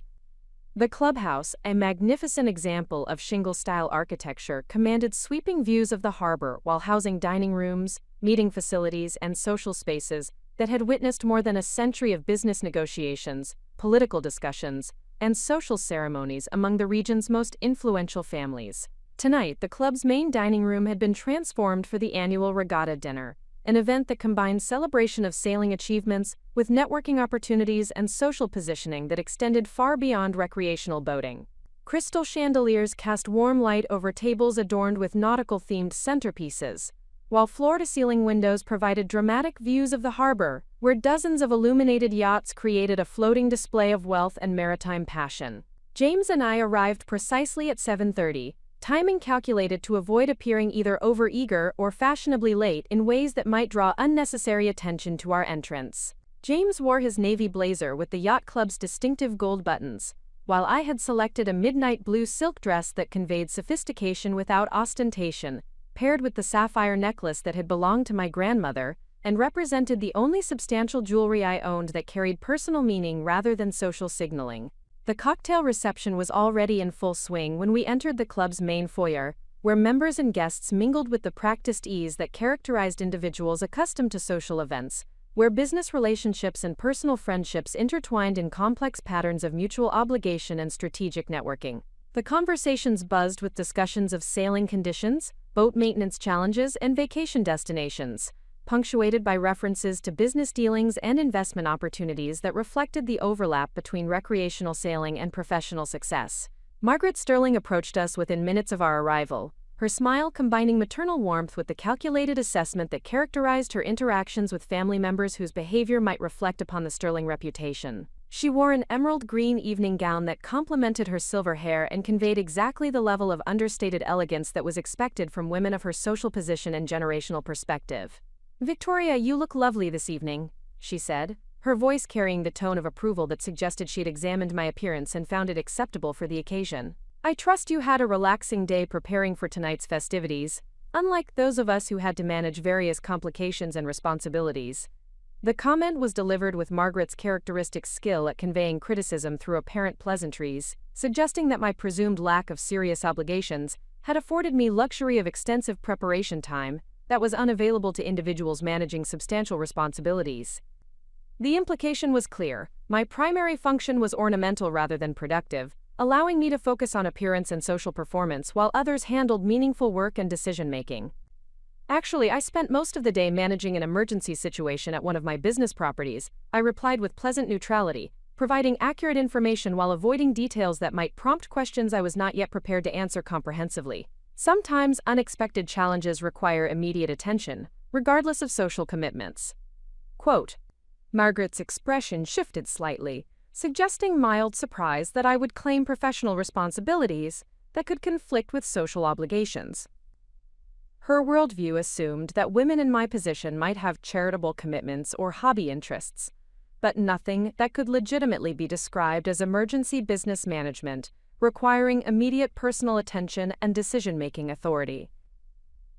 The clubhouse, a magnificent example of shingle-style architecture, commanded sweeping views of the harbor while housing dining rooms, meeting facilities, and social spaces that had witnessed more than a century of business negotiations, political discussions, and social ceremonies among the region's most influential families. Tonight, the club's main dining room had been transformed for the annual regatta dinner, an event that combined celebration of sailing achievements with networking opportunities and social positioning that extended far beyond recreational boating. Crystal chandeliers cast warm light over tables adorned with nautical-themed centerpieces, while floor-to-ceiling windows provided dramatic views of the harbor, where dozens of illuminated yachts created a floating display of wealth and maritime passion. James and I arrived precisely at 7:30, timing calculated to avoid appearing either overeager or fashionably late in ways that might draw unnecessary attention to our entrance. James wore his navy blazer with the yacht club's distinctive gold buttons, while I had selected a midnight blue silk dress that conveyed sophistication without ostentation, paired with the sapphire necklace that had belonged to my grandmother and represented the only substantial jewelry I owned that carried personal meaning rather than social signaling. The cocktail reception was already in full swing when we entered the club's main foyer, where members and guests mingled with the practiced ease that characterized individuals accustomed to social events, where business relationships and personal friendships intertwined in complex patterns of mutual obligation and strategic networking. The conversations buzzed with discussions of sailing conditions, boat maintenance challenges, and vacation destinations, punctuated by references to business dealings and investment opportunities that reflected the overlap between recreational sailing and professional success. Margaret Sterling approached us within minutes of our arrival, her smile combining maternal warmth with the calculated assessment that characterized her interactions with family members whose behavior might reflect upon the Sterling reputation. She wore an emerald green evening gown that complemented her silver hair and conveyed exactly the level of understated elegance that was expected from women of her social position and generational perspective. "Victoria, you look lovely this evening," she said, her voice carrying the tone of approval that suggested she'd examined my appearance and found it acceptable for the occasion. "I trust you had a relaxing day preparing for tonight's festivities, unlike those of us who had to manage various complications and responsibilities." The comment was delivered with Margaret's characteristic skill at conveying criticism through apparent pleasantries, suggesting that my presumed lack of serious obligations had afforded me luxury of extensive preparation time that was unavailable to individuals managing substantial responsibilities. The implication was clear: my primary function was ornamental rather than productive, allowing me to focus on appearance and social performance while others handled meaningful work and decision-making. Actually, I spent most of the day managing an emergency situation at one of my business properties, I replied with pleasant neutrality, providing accurate information while avoiding details that might prompt questions I was not yet prepared to answer comprehensively. Sometimes unexpected challenges require immediate attention, regardless of social commitments. Quote, Margaret's expression shifted slightly, suggesting mild surprise that I would claim professional responsibilities that could conflict with social obligations. Her worldview assumed that women in my position might have charitable commitments or hobby interests, but nothing that could legitimately be described as emergency business management, requiring immediate personal attention and decision-making authority.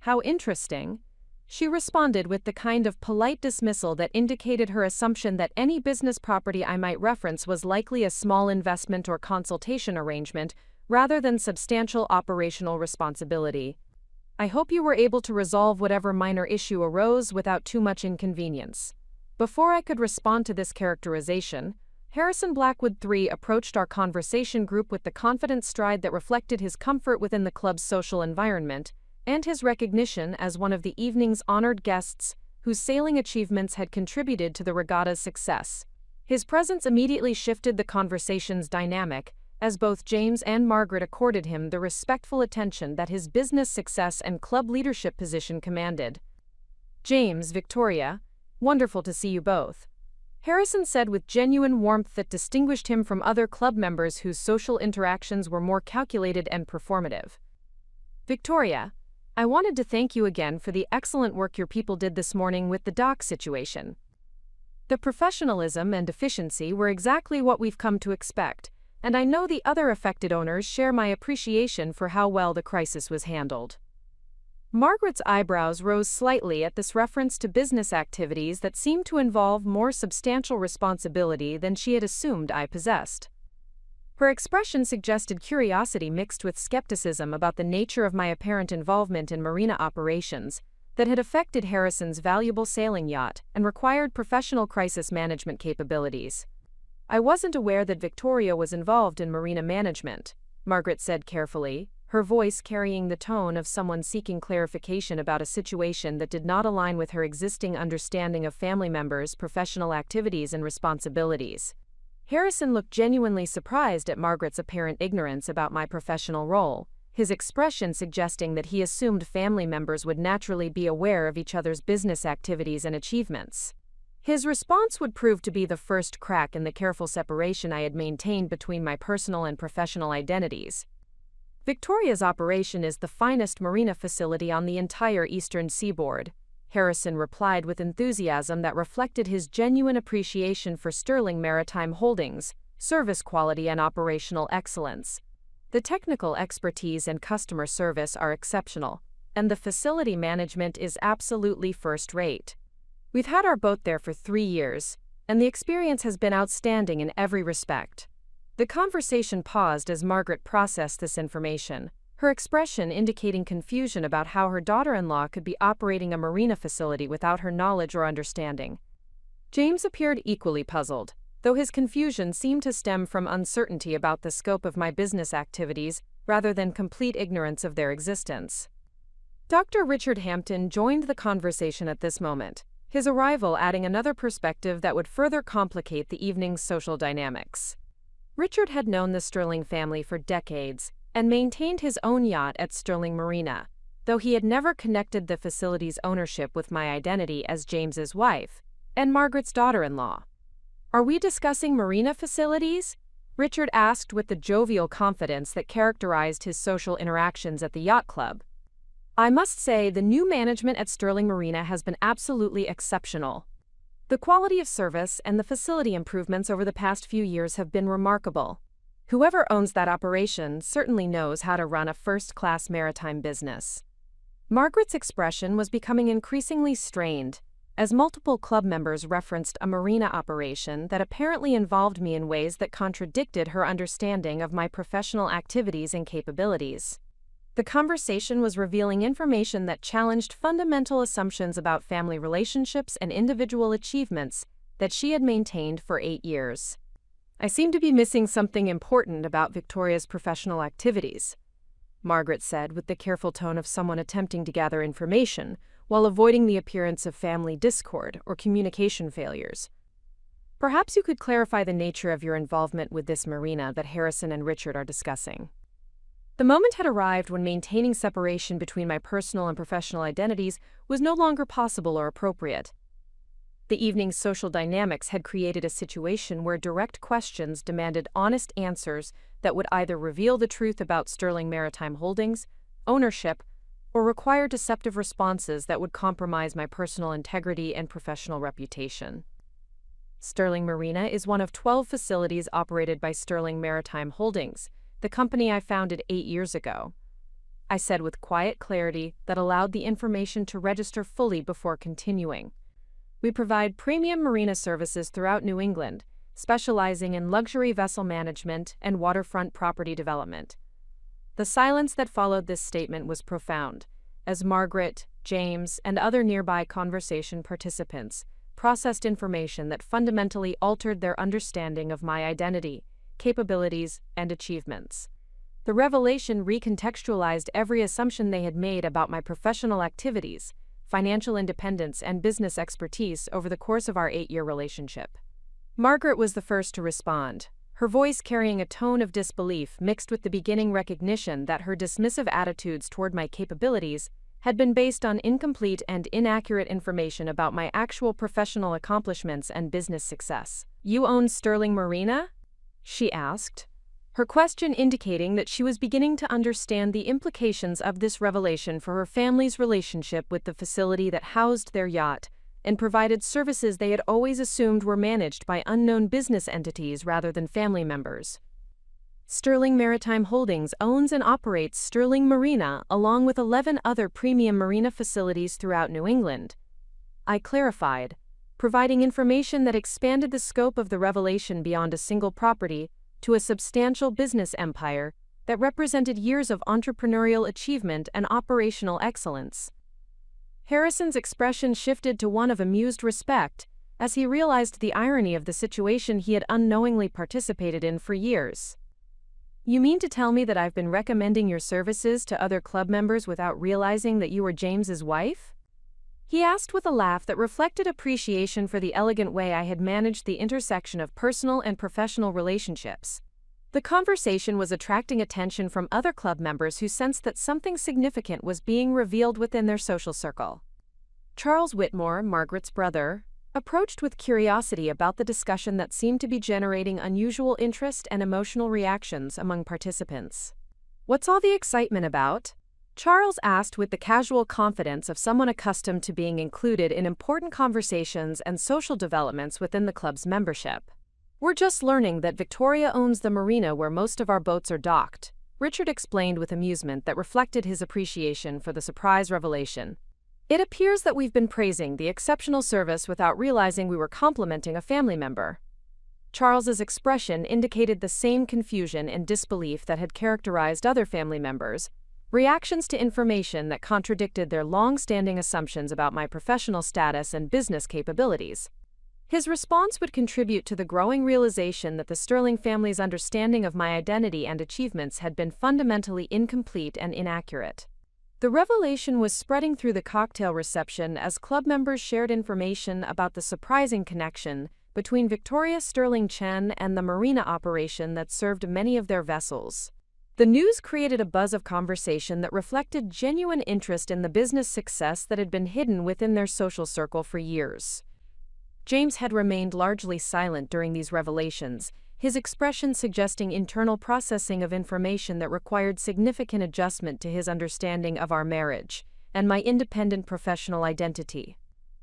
How interesting. She responded with the kind of polite dismissal that indicated her assumption that any business property I might reference was likely a small investment or consultation arrangement rather than substantial operational responsibility. I hope you were able to resolve whatever minor issue arose without too much inconvenience. Before I could respond to this characterization, Harrison Blackwood III approached our conversation group with the confident stride that reflected his comfort within the club's social environment and his recognition as one of the evening's honored guests whose sailing achievements had contributed to the regatta's success. His presence immediately shifted the conversation's dynamic, as both James and Margaret accorded him the respectful attention that his business success and club leadership position commanded. James, Victoria, wonderful to see you both, Harrison said with genuine warmth that distinguished him from other club members whose social interactions were more calculated and performative. Victoria, I wanted to thank you again for the excellent work your people did this morning with the dock situation. The professionalism and efficiency were exactly what we've come to expect, and I know the other affected owners share my appreciation for how well the crisis was handled. Margaret's eyebrows rose slightly at this reference to business activities that seemed to involve more substantial responsibility than she had assumed I possessed. Her expression suggested curiosity mixed with skepticism about the nature of my apparent involvement in Marina operations that had affected Harrison's valuable sailing yacht and required professional crisis management capabilities. I wasn't aware that Victoria was involved in Marina management, Margaret said carefully, her voice carrying the tone of someone seeking clarification about a situation that did not align with her existing understanding of family members' professional activities and responsibilities. Harrison looked genuinely surprised at Margaret's apparent ignorance about my professional role, his expression suggesting that he assumed family members would naturally be aware of each other's business activities and achievements. His response would prove to be the first crack in the careful separation I had maintained between my personal and professional identities. Victoria's operation is the finest marina facility on the entire eastern seaboard, Harrison replied with enthusiasm that reflected his genuine appreciation for Sterling Maritime Holdings, service quality and operational excellence. The technical expertise and customer service are exceptional, and the facility management is absolutely first-rate. We've had our boat there for 3 years, and the experience has been outstanding in every respect. The conversation paused as Margaret processed this information, her expression indicating confusion about how her daughter-in-law could be operating a marina facility without her knowledge or understanding. James appeared equally puzzled, though his confusion seemed to stem from uncertainty about the scope of my business activities rather than complete ignorance of their existence. Dr. Richard Hampton joined the conversation at this moment, his arrival adding another perspective that would further complicate the evening's social dynamics. Richard had known the Sterling family for decades and maintained his own yacht at Sterling Marina, though he had never connected the facility's ownership with my identity as James's wife and Margaret's daughter-in-law. "Are we discussing marina facilities?" Richard asked with the jovial confidence that characterized his social interactions at the yacht club. "I must say the new management at Sterling Marina has been absolutely exceptional. The quality of service and the facility improvements over the past few years have been remarkable. Whoever owns that operation certainly knows how to run a first-class maritime business." Margaret's expression was becoming increasingly strained, as multiple club members referenced a Marina operation that apparently involved me in ways that contradicted her understanding of my professional activities and capabilities. The conversation was revealing information that challenged fundamental assumptions about family relationships and individual achievements that she had maintained for 8 years. "I seem to be missing something important about Victoria's professional activities," Margaret said with the careful tone of someone attempting to gather information while avoiding the appearance of family discord or communication failures. "Perhaps you could clarify the nature of your involvement with this Marina that Harrison and Richard are discussing." The moment had arrived when maintaining separation between my personal and professional identities was no longer possible or appropriate. The evening's social dynamics had created a situation where direct questions demanded honest answers that would either reveal the truth about Sterling Maritime Holdings, ownership, or require deceptive responses that would compromise my personal integrity and professional reputation. Sterling Marina is one of 12 facilities operated by Sterling Maritime Holdings, the company I founded 8 years ago, I said with quiet clarity that allowed the information to register fully before continuing. "We provide premium marina services throughout New England, specializing in luxury vessel management and waterfront property development." The silence that followed this statement was profound, as Margaret, James, and other nearby conversation participants processed information that fundamentally altered their understanding of my identity, capabilities, and achievements. The revelation recontextualized every assumption they had made about my professional activities, financial independence, and business expertise over the course of our 8-year relationship. Margaret was the first to respond, her voice carrying a tone of disbelief mixed with the beginning recognition that her dismissive attitudes toward my capabilities had been based on incomplete and inaccurate information about my actual professional accomplishments and business success. "You own Sterling Marina?" she asked, her question indicating that she was beginning to understand the implications of this revelation for her family's relationship with the facility that housed their yacht and provided services they had always assumed were managed by unknown business entities rather than family members. "Sterling Maritime Holdings owns and operates Sterling Marina along with 11 other premium marina facilities throughout New England," I clarified, providing information that expanded the scope of the revelation beyond a single property to a substantial business empire that represented years of entrepreneurial achievement and operational excellence. Harrison's expression shifted to one of amused respect as he realized the irony of the situation he had unknowingly participated in for years. "You mean to tell me that I've been recommending your services to other club members without realizing that you were James's wife?" he asked with a laugh that reflected appreciation for the elegant way I had managed the intersection of personal and professional relationships. The conversation was attracting attention from other club members who sensed that something significant was being revealed within their social circle. Charles Whitmore, Margaret's brother, approached with curiosity about the discussion that seemed to be generating unusual interest and emotional reactions among participants. "What's all the excitement about?" Charles asked with the casual confidence of someone accustomed to being included in important conversations and social developments within the club's membership. "We're just learning that Victoria owns the marina where most of our boats are docked," Richard explained with amusement that reflected his appreciation for the surprise revelation. "It appears that we've been praising the exceptional service without realizing we were complimenting a family member." Charles's expression indicated the same confusion and disbelief that had characterized other family members, reactions to information that contradicted their long-standing assumptions about my professional status and business capabilities. His response would contribute to the growing realization that the Sterling family's understanding of my identity and achievements had been fundamentally incomplete and inaccurate. The revelation was spreading through the cocktail reception as club members shared information about the surprising connection between Victoria Sterling Chen and the marina operation that served many of their vessels. The news created a buzz of conversation that reflected genuine interest in the business success that had been hidden within their social circle for years. James had remained largely silent during these revelations, his expression suggesting internal processing of information that required significant adjustment to his understanding of our marriage and my independent professional identity.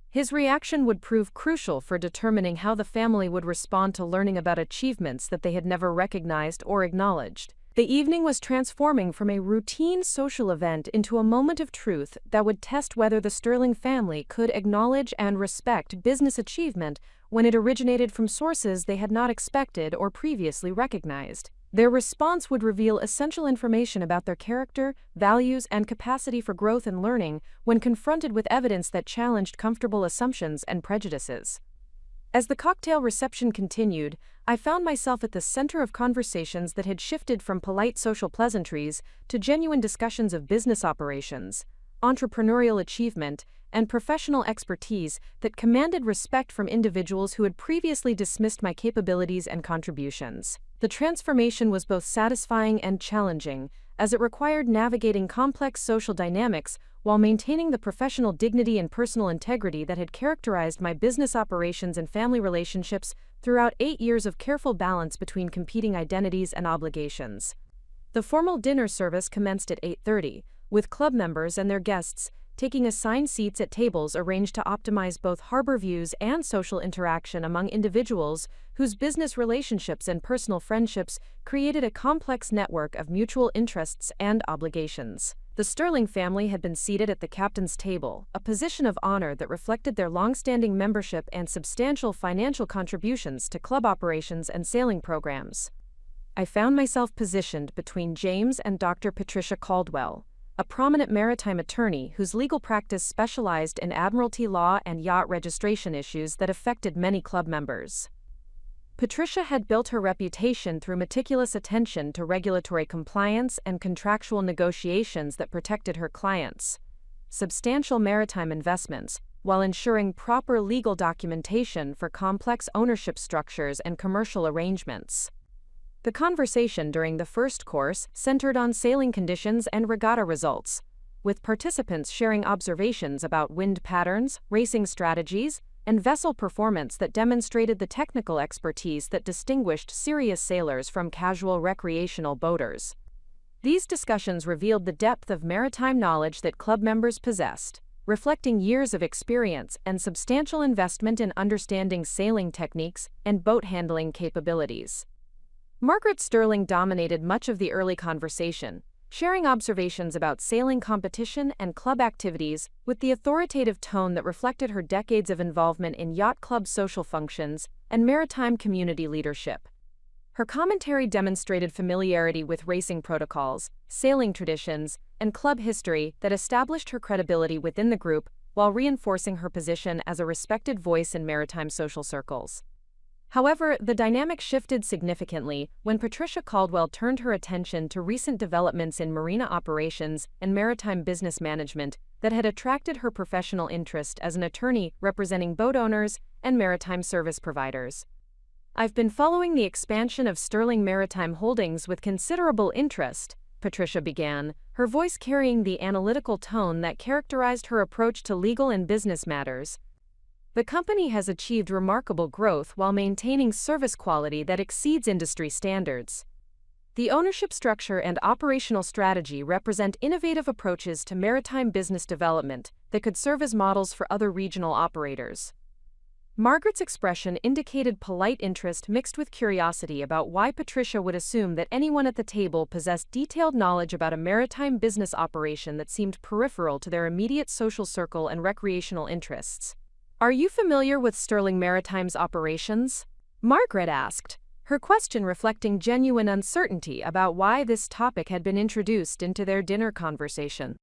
His reaction would prove crucial for determining how the family would respond to learning about achievements that they had never recognized or acknowledged, The evening was transforming from a routine social event into a moment of truth that would test whether the Sterling family could acknowledge and respect business achievement when it originated from sources they had not expected or previously recognized. Their response would reveal essential information about their character, values, and capacity for growth and learning when confronted with evidence that challenged comfortable assumptions and prejudices. As the cocktail reception continued, I found myself at the center of conversations that had shifted from polite social pleasantries to genuine discussions of business operations, entrepreneurial achievement, and professional expertise that commanded respect from individuals who had previously dismissed my capabilities and contributions. The transformation was both satisfying and challenging, as it required navigating complex social dynamics while maintaining the professional dignity and personal integrity that had characterized my business operations and family relationships throughout 8 years of careful balance between competing identities and obligations. The formal dinner service commenced at 8:30, with club members and their guests taking assigned seats at tables arranged to optimize both harbor views and social interaction among individuals whose business relationships and personal friendships created a complex network of mutual interests and obligations. The Sterling family had been seated at the captain's table, a position of honor that reflected their long-standing membership and substantial financial contributions to club operations and sailing programs. I found myself positioned between James and Dr. Patricia Caldwell, a prominent maritime attorney whose legal practice specialized in admiralty law and yacht registration issues that affected many club members. Patricia had built her reputation through meticulous attention to regulatory compliance and contractual negotiations that protected her clients' substantial maritime investments, while ensuring proper legal documentation for complex ownership structures and commercial arrangements. The conversation during the first course centered on sailing conditions and regatta results, with participants sharing observations about wind patterns, racing strategies, and vessel performance that demonstrated the technical expertise that distinguished serious sailors from casual recreational boaters. These discussions revealed the depth of maritime knowledge that club members possessed, reflecting years of experience and substantial investment in understanding sailing techniques and boat handling capabilities. Margaret Sterling dominated much of the early conversation, sharing observations about sailing competition and club activities with the authoritative tone that reflected her decades of involvement in yacht club social functions and maritime community leadership. Her commentary demonstrated familiarity with racing protocols, sailing traditions, and club history that established her credibility within the group while reinforcing her position as a respected voice in maritime social circles. However, the dynamic shifted significantly when Patricia Caldwell turned her attention to recent developments in marina operations and maritime business management that had attracted her professional interest as an attorney representing boat owners and maritime service providers. "I've been following the expansion of Sterling Maritime Holdings with considerable interest," Patricia began, her voice carrying the analytical tone that characterized her approach to legal and business matters. "The company has achieved remarkable growth while maintaining service quality that exceeds industry standards. The ownership structure and operational strategy represent innovative approaches to maritime business development that could serve as models for other regional operators." Margaret's expression indicated polite interest mixed with curiosity about why Patricia would assume that anyone at the table possessed detailed knowledge about a maritime business operation that seemed peripheral to their immediate social circle and recreational interests. "Are you familiar with Sterling Maritime's operations?" Margaret asked, her question reflecting genuine uncertainty about why this topic had been introduced into their dinner conversation.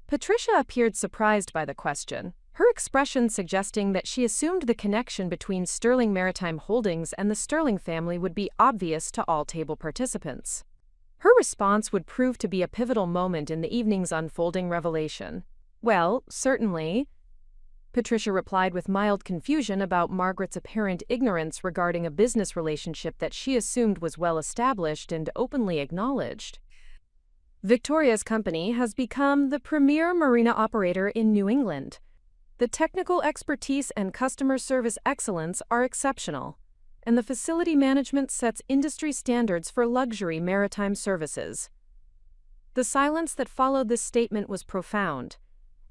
Patricia appeared surprised by the question, her expression suggesting that she assumed the connection between Sterling Maritime Holdings and the Sterling family would be obvious to all table participants. Her response would prove to be a pivotal moment in the evening's unfolding revelation. "Well, certainly," Patricia replied with mild confusion about Margaret's apparent ignorance regarding a business relationship that she assumed was well established and openly acknowledged. "Victoria's company has become the premier marina operator in New England. The technical expertise and customer service excellence are exceptional, and the facility management sets industry standards for luxury maritime services." The silence that followed this statement was profound,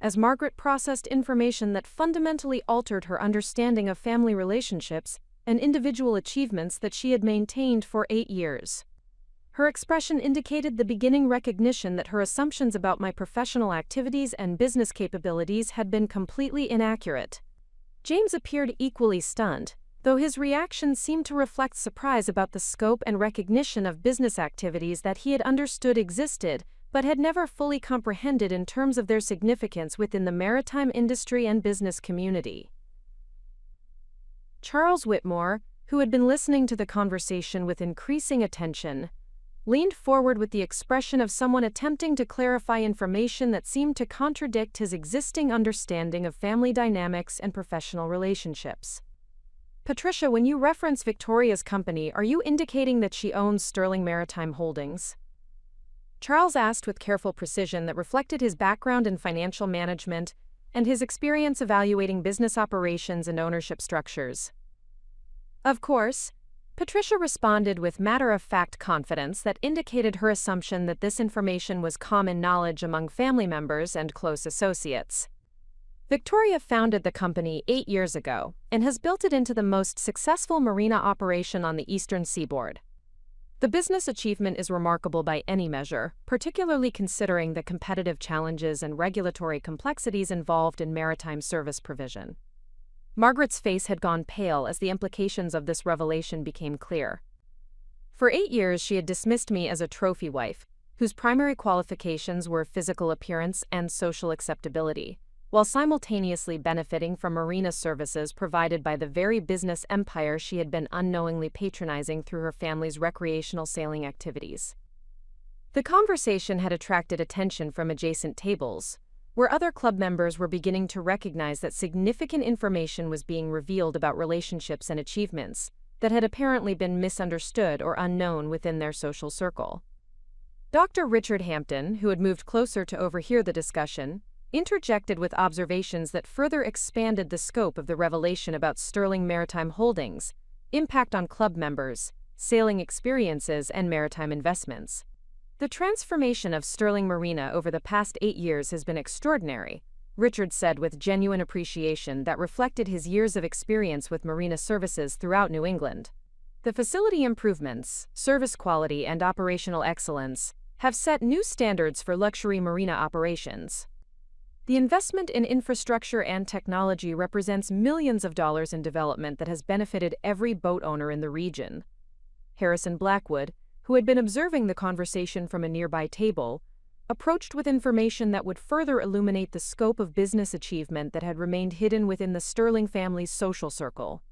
as Margaret processed information that fundamentally altered her understanding of family relationships and individual achievements that she had maintained for 8 years. Her expression indicated the beginning recognition that her assumptions about my professional activities and business capabilities had been completely inaccurate. James appeared equally stunned, though his reaction seemed to reflect surprise about the scope and recognition of business activities that he had understood existed, but had never fully comprehended in terms of their significance within the maritime industry and business community. Charles Whitmore, who had been listening to the conversation with increasing attention, leaned forward with the expression of someone attempting to clarify information that seemed to contradict his existing understanding of family dynamics and professional relationships. Patricia, when you reference Victoria's company, are you indicating that she owns Sterling Maritime Holdings? Charles asked with careful precision that reflected his background in financial management and his experience evaluating business operations and ownership structures. Of course, Patricia responded with matter-of-fact confidence that indicated her assumption that this information was common knowledge among family members and close associates. Victoria founded the company 8 years ago and has built it into the most successful marina operation on the eastern seaboard. The business achievement is remarkable by any measure, particularly considering the competitive challenges and regulatory complexities involved in maritime service provision. Margaret's face had gone pale as the implications of this revelation became clear. For 8 years she had dismissed me as a trophy wife, whose primary qualifications were physical appearance and social acceptability, while simultaneously benefiting from marina services provided by the very business empire she had been unknowingly patronizing through her family's recreational sailing activities. The conversation had attracted attention from adjacent tables, where other club members were beginning to recognize that significant information was being revealed about relationships and achievements that had apparently been misunderstood or unknown within their social circle. Dr. Richard Hampton, who had moved closer to overhear the discussion, interjected with observations that further expanded the scope of the revelation about Sterling Maritime Holdings, impact on club members, sailing experiences, and maritime investments. The transformation of Sterling Marina over the past 8 years has been extraordinary, Richard said with genuine appreciation that reflected his years of experience with marina services throughout New England. The facility improvements, service quality, and operational excellence have set new standards for luxury marina operations. The investment in infrastructure and technology represents millions of dollars in development that has benefited every boat owner in the region. Harrison Blackwood, who had been observing the conversation from a nearby table, approached with information that would further illuminate the scope of business achievement that had remained hidden within the Sterling family's social circle.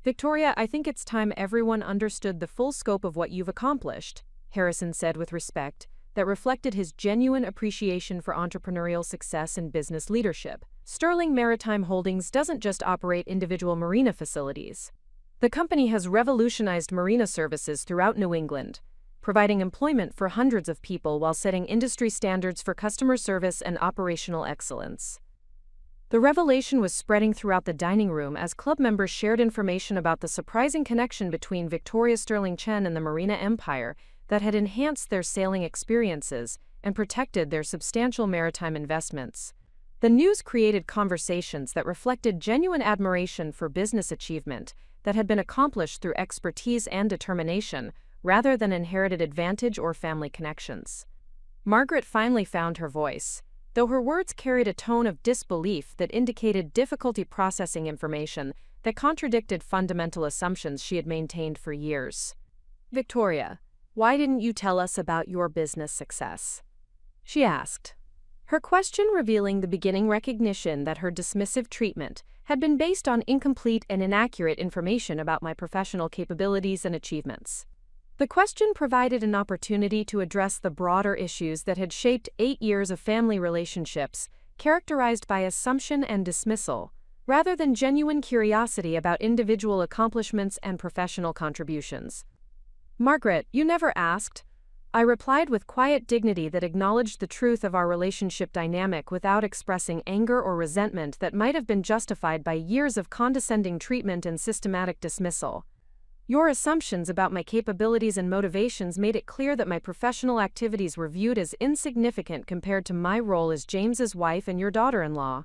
Victoria, I think it's time everyone understood the full scope of what you've accomplished, Harrison said with respect that reflected his genuine appreciation for entrepreneurial success and business leadership. Sterling Maritime Holdings doesn't just operate individual marina facilities. The company has revolutionized marina services throughout New England, providing employment for hundreds of people while setting industry standards for customer service and operational excellence. The revelation was spreading throughout the dining room as club members shared information about the surprising connection between Victoria Sterling Chen and the Marina Empire that had enhanced their sailing experiences and protected their substantial maritime investments. The news created conversations that reflected genuine admiration for business achievement that had been accomplished through expertise and determination, rather than inherited advantage or family connections. Margaret finally found her voice, though her words carried a tone of disbelief that indicated difficulty processing information that contradicted fundamental assumptions she had maintained for years. Victoria, why didn't you tell us about your business success? She asked, her question revealing the beginning recognition that her dismissive treatment had been based on incomplete and inaccurate information about my professional capabilities and achievements. The question provided an opportunity to address the broader issues that had shaped 8 years of family relationships, characterized by assumption and dismissal, rather than genuine curiosity about individual accomplishments and professional contributions. Margaret, you never asked. I replied with quiet dignity that acknowledged the truth of our relationship dynamic without expressing anger or resentment that might have been justified by years of condescending treatment and systematic dismissal. Your assumptions about my capabilities and motivations made it clear that my professional activities were viewed as insignificant compared to my role as James's wife and your daughter-in-law.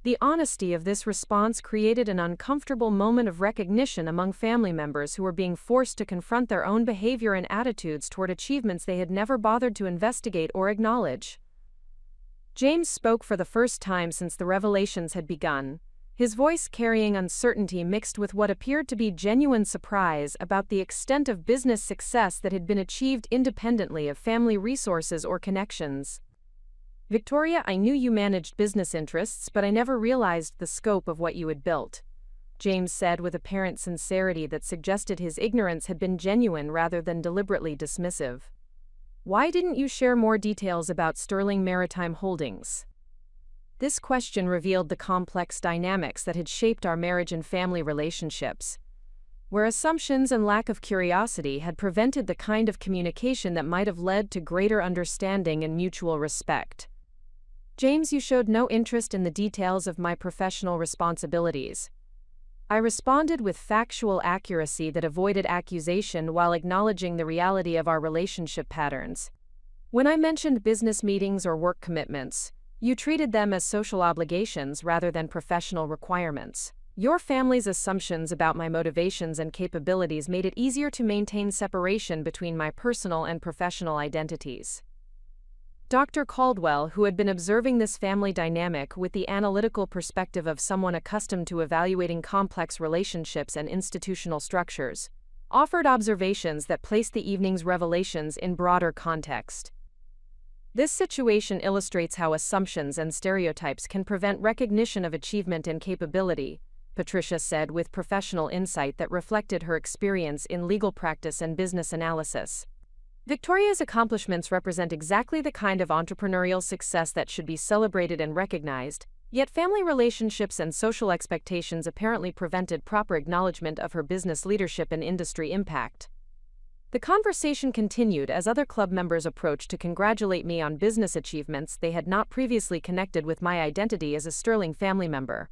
The honesty of this response created an uncomfortable moment of recognition among family members who were being forced to confront their own behavior and attitudes toward achievements they had never bothered to investigate or acknowledge. James spoke for the first time since the revelations had begun, his voice carrying uncertainty mixed with what appeared to be genuine surprise about the extent of business success that had been achieved independently of family resources or connections. "Victoria, I knew you managed business interests, but I never realized the scope of what you had built," James said with apparent sincerity that suggested his ignorance had been genuine rather than deliberately dismissive. "Why didn't you share more details about Sterling Maritime Holdings?" This question revealed the complex dynamics that had shaped our marriage and family relationships, where assumptions and lack of curiosity had prevented the kind of communication that might have led to greater understanding and mutual respect. "James, you showed no interest in the details of my professional responsibilities." I responded with factual accuracy that avoided accusation while acknowledging the reality of our relationship patterns. "When I mentioned business meetings or work commitments, you treated them as social obligations rather than professional requirements. Your family's assumptions about my motivations and capabilities made it easier to maintain separation between my personal and professional identities." Dr. Caldwell, who had been observing this family dynamic with the analytical perspective of someone accustomed to evaluating complex relationships and institutional structures, offered observations that placed the evening's revelations in broader context. This situation illustrates how assumptions and stereotypes can prevent recognition of achievement and capability, Patricia said with professional insight that reflected her experience in legal practice and business analysis. "Victoria's accomplishments represent exactly the kind of entrepreneurial success that should be celebrated and recognized, yet family relationships and social expectations apparently prevented proper acknowledgement of her business leadership and industry impact." The conversation continued as other club members approached to congratulate me on business achievements they had not previously connected with my identity as a Sterling family member.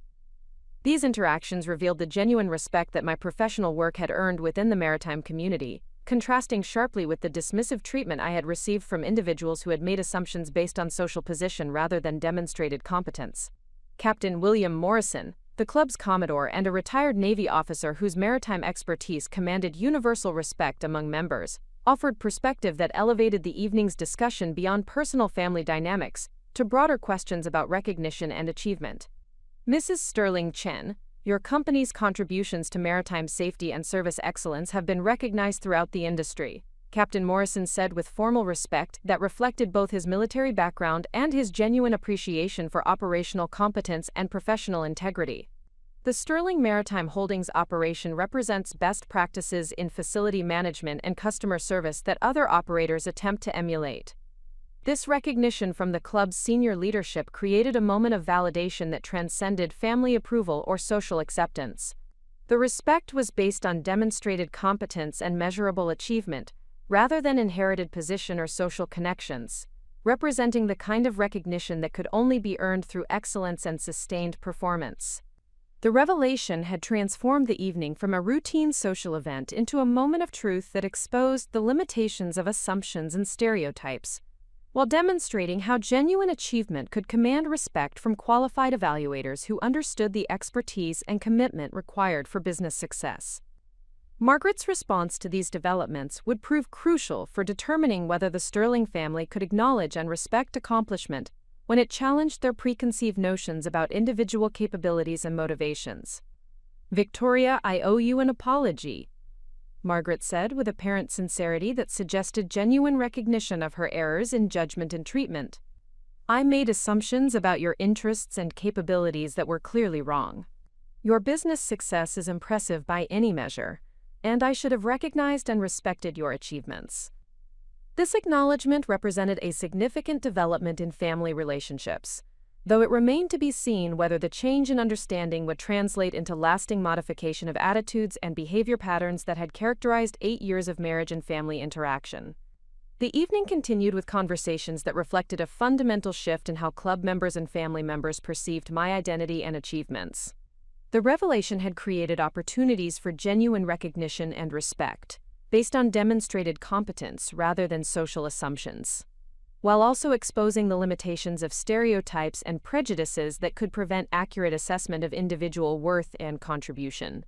These interactions revealed the genuine respect that my professional work had earned within the maritime community, contrasting sharply with the dismissive treatment I had received from individuals who had made assumptions based on social position rather than demonstrated competence. Captain William Morrison, the club's commodore and a retired Navy officer whose maritime expertise commanded universal respect among members, offered perspective that elevated the evening's discussion beyond personal family dynamics to broader questions about recognition and achievement. "Mrs. Sterling Chen, your company's contributions to maritime safety and service excellence have been recognized throughout the industry," Captain Morrison said with formal respect that reflected both his military background and his genuine appreciation for operational competence and professional integrity. "The Sterling Maritime Holdings operation represents best practices in facility management and customer service that other operators attempt to emulate." This recognition from the club's senior leadership created a moment of validation that transcended family approval or social acceptance. The respect was based on demonstrated competence and measurable achievement, rather than inherited position or social connections, representing the kind of recognition that could only be earned through excellence and sustained performance. The revelation had transformed the evening from a routine social event into a moment of truth that exposed the limitations of assumptions and stereotypes, while demonstrating how genuine achievement could command respect from qualified evaluators who understood the expertise and commitment required for business success. Margaret's response to these developments would prove crucial for determining whether the Sterling family could acknowledge and respect accomplishment when it challenged their preconceived notions about individual capabilities and motivations. "Victoria, I owe you an apology," Margaret said with apparent sincerity that suggested genuine recognition of her errors in judgment and treatment. "I made assumptions about your interests and capabilities that were clearly wrong. Your business success is impressive by any measure, and I should have recognized and respected your achievements." This acknowledgement represented a significant development in family relationships, though it remained to be seen whether the change in understanding would translate into lasting modification of attitudes and behavior patterns that had characterized 8 years of marriage and family interaction. The evening continued with conversations that reflected a fundamental shift in how club members and family members perceived my identity and achievements. The revelation had created opportunities for genuine recognition and respect, based on demonstrated competence rather than social assumptions. while also exposing the limitations of stereotypes and prejudices that could prevent accurate assessment of individual worth and contribution.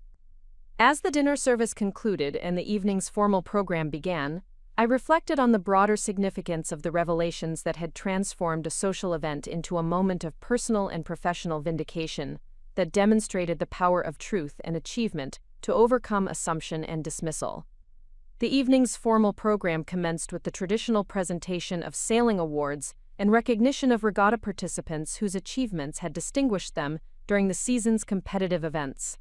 As the dinner service concluded and the evening's formal program began, I reflected on the broader significance of the revelations that had transformed a social event into a moment of personal and professional vindication that demonstrated the power of truth and achievement to overcome assumption and dismissal. The evening's formal program commenced with the traditional presentation of sailing awards and recognition of regatta participants whose achievements had distinguished them during the season's competitive events.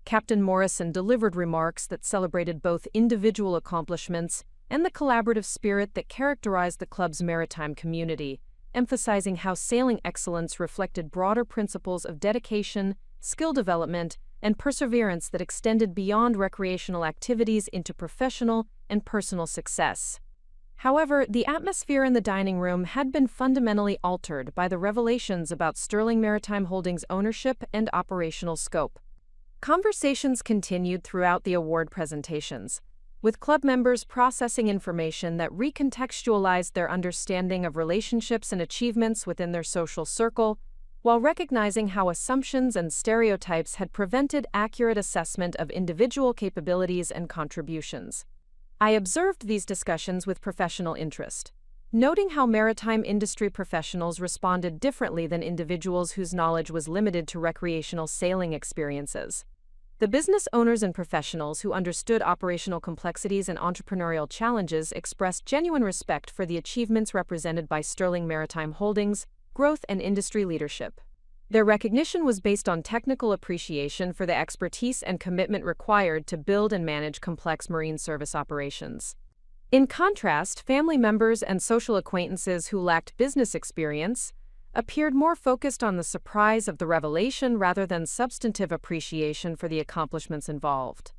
Captain Morrison delivered remarks that celebrated both individual accomplishments and the collaborative spirit that characterized the club's maritime community, emphasizing how sailing excellence reflected broader principles of dedication, skill development, and perseverance that extended beyond recreational activities into professional and personal success. However, the atmosphere in the dining room had been fundamentally altered by the revelations about Sterling Maritime Holdings' ownership and operational scope. Conversations continued throughout the award presentations, with club members processing information that recontextualized their understanding of relationships and achievements within their social circle, while recognizing how assumptions and stereotypes had prevented accurate assessment of individual capabilities and contributions. I observed these discussions with professional interest, noting how maritime industry professionals responded differently than individuals whose knowledge was limited to recreational sailing experiences. The business owners and professionals who understood operational complexities and entrepreneurial challenges expressed genuine respect for the achievements represented by Sterling Maritime Holdings' growth and industry leadership. Their recognition was based on technical appreciation for the expertise and commitment required to build and manage complex marine service operations. In contrast, family members and social acquaintances who lacked business experience appeared more focused on the surprise of the revelation rather than substantive appreciation for the accomplishments involved.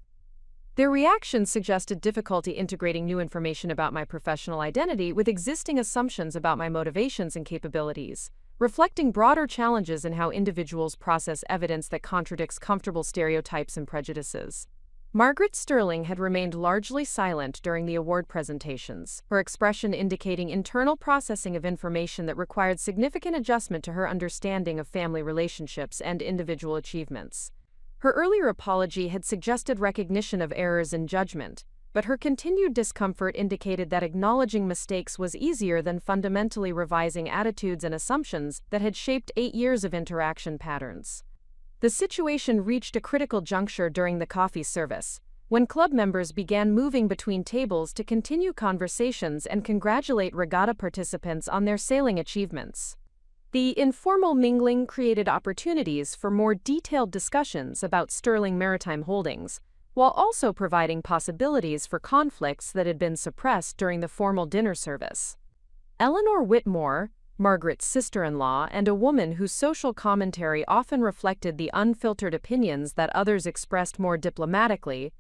Their reactions suggested difficulty integrating new information about my professional identity with existing assumptions about my motivations and capabilities, reflecting broader challenges in how individuals process evidence that contradicts comfortable stereotypes and prejudices. Margaret Sterling had remained largely silent during the award presentations, her expression indicating internal processing of information that required significant adjustment to her understanding of family relationships and individual achievements. Her earlier apology had suggested recognition of errors in judgment, but her continued discomfort indicated that acknowledging mistakes was easier than fundamentally revising attitudes and assumptions that had shaped 8 years of interaction patterns. The situation reached a critical juncture during the coffee service, when club members began moving between tables to continue conversations and congratulate regatta participants on their sailing achievements. The informal mingling created opportunities for more detailed discussions about Sterling Maritime Holdings, while also providing possibilities for conflicts that had been suppressed during the formal dinner service. Eleanor Whitmore, Margaret's sister-in-law and a woman whose social commentary often reflected the unfiltered opinions that others expressed more diplomatically,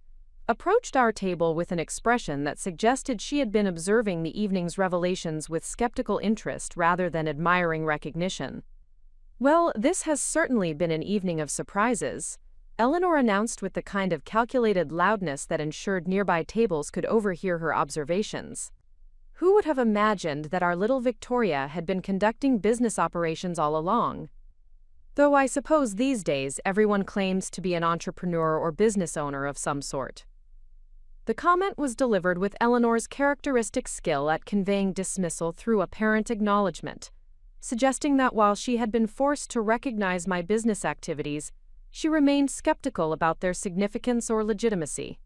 approached our table with an expression that suggested she had been observing the evening's revelations with skeptical interest rather than admiring recognition. "Well, this has certainly been an evening of surprises," Eleanor announced with the kind of calculated loudness that ensured nearby tables could overhear her observations. Who would have imagined that our little Victoria had been conducting business operations all along? Though I suppose these days everyone claims to be an entrepreneur or business owner of some sort. The comment was delivered with Eleanor's characteristic skill at conveying dismissal through apparent acknowledgement, suggesting that while she had been forced to recognize my business activities, she remained skeptical about their significance or legitimacy.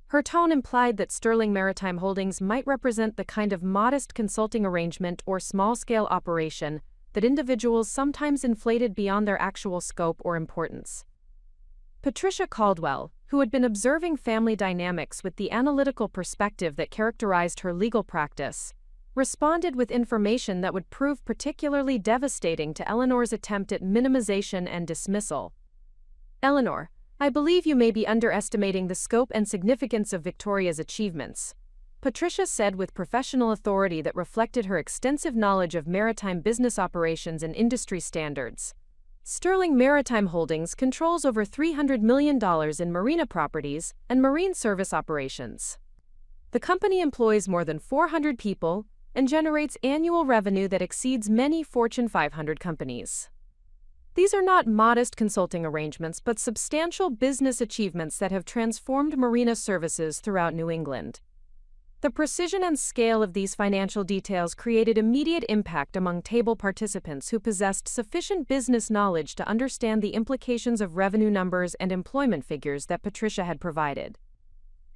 Her tone implied that Sterling Maritime Holdings might represent the kind of modest consulting arrangement or small-scale operation that individuals sometimes inflated beyond their actual scope or importance. Patricia Caldwell, who had been observing family dynamics with the analytical perspective that characterized her legal practice, responded with information that would prove particularly devastating to Eleanor's attempt at minimization and dismissal. "Eleanor, I believe you may be underestimating the scope and significance of Victoria's achievements," Patricia said with professional authority that reflected her extensive knowledge of maritime business operations and industry standards. Sterling Maritime Holdings controls over $300 million in marina properties and marine service operations. The company employs more than 400 people, and generates annual revenue that exceeds many Fortune 500 companies. These are not modest consulting arrangements, but substantial business achievements that have transformed Marina services throughout New England. The precision and scale of these financial details created immediate impact among table participants who possessed sufficient business knowledge to understand the implications of revenue numbers and employment figures that Patricia had provided.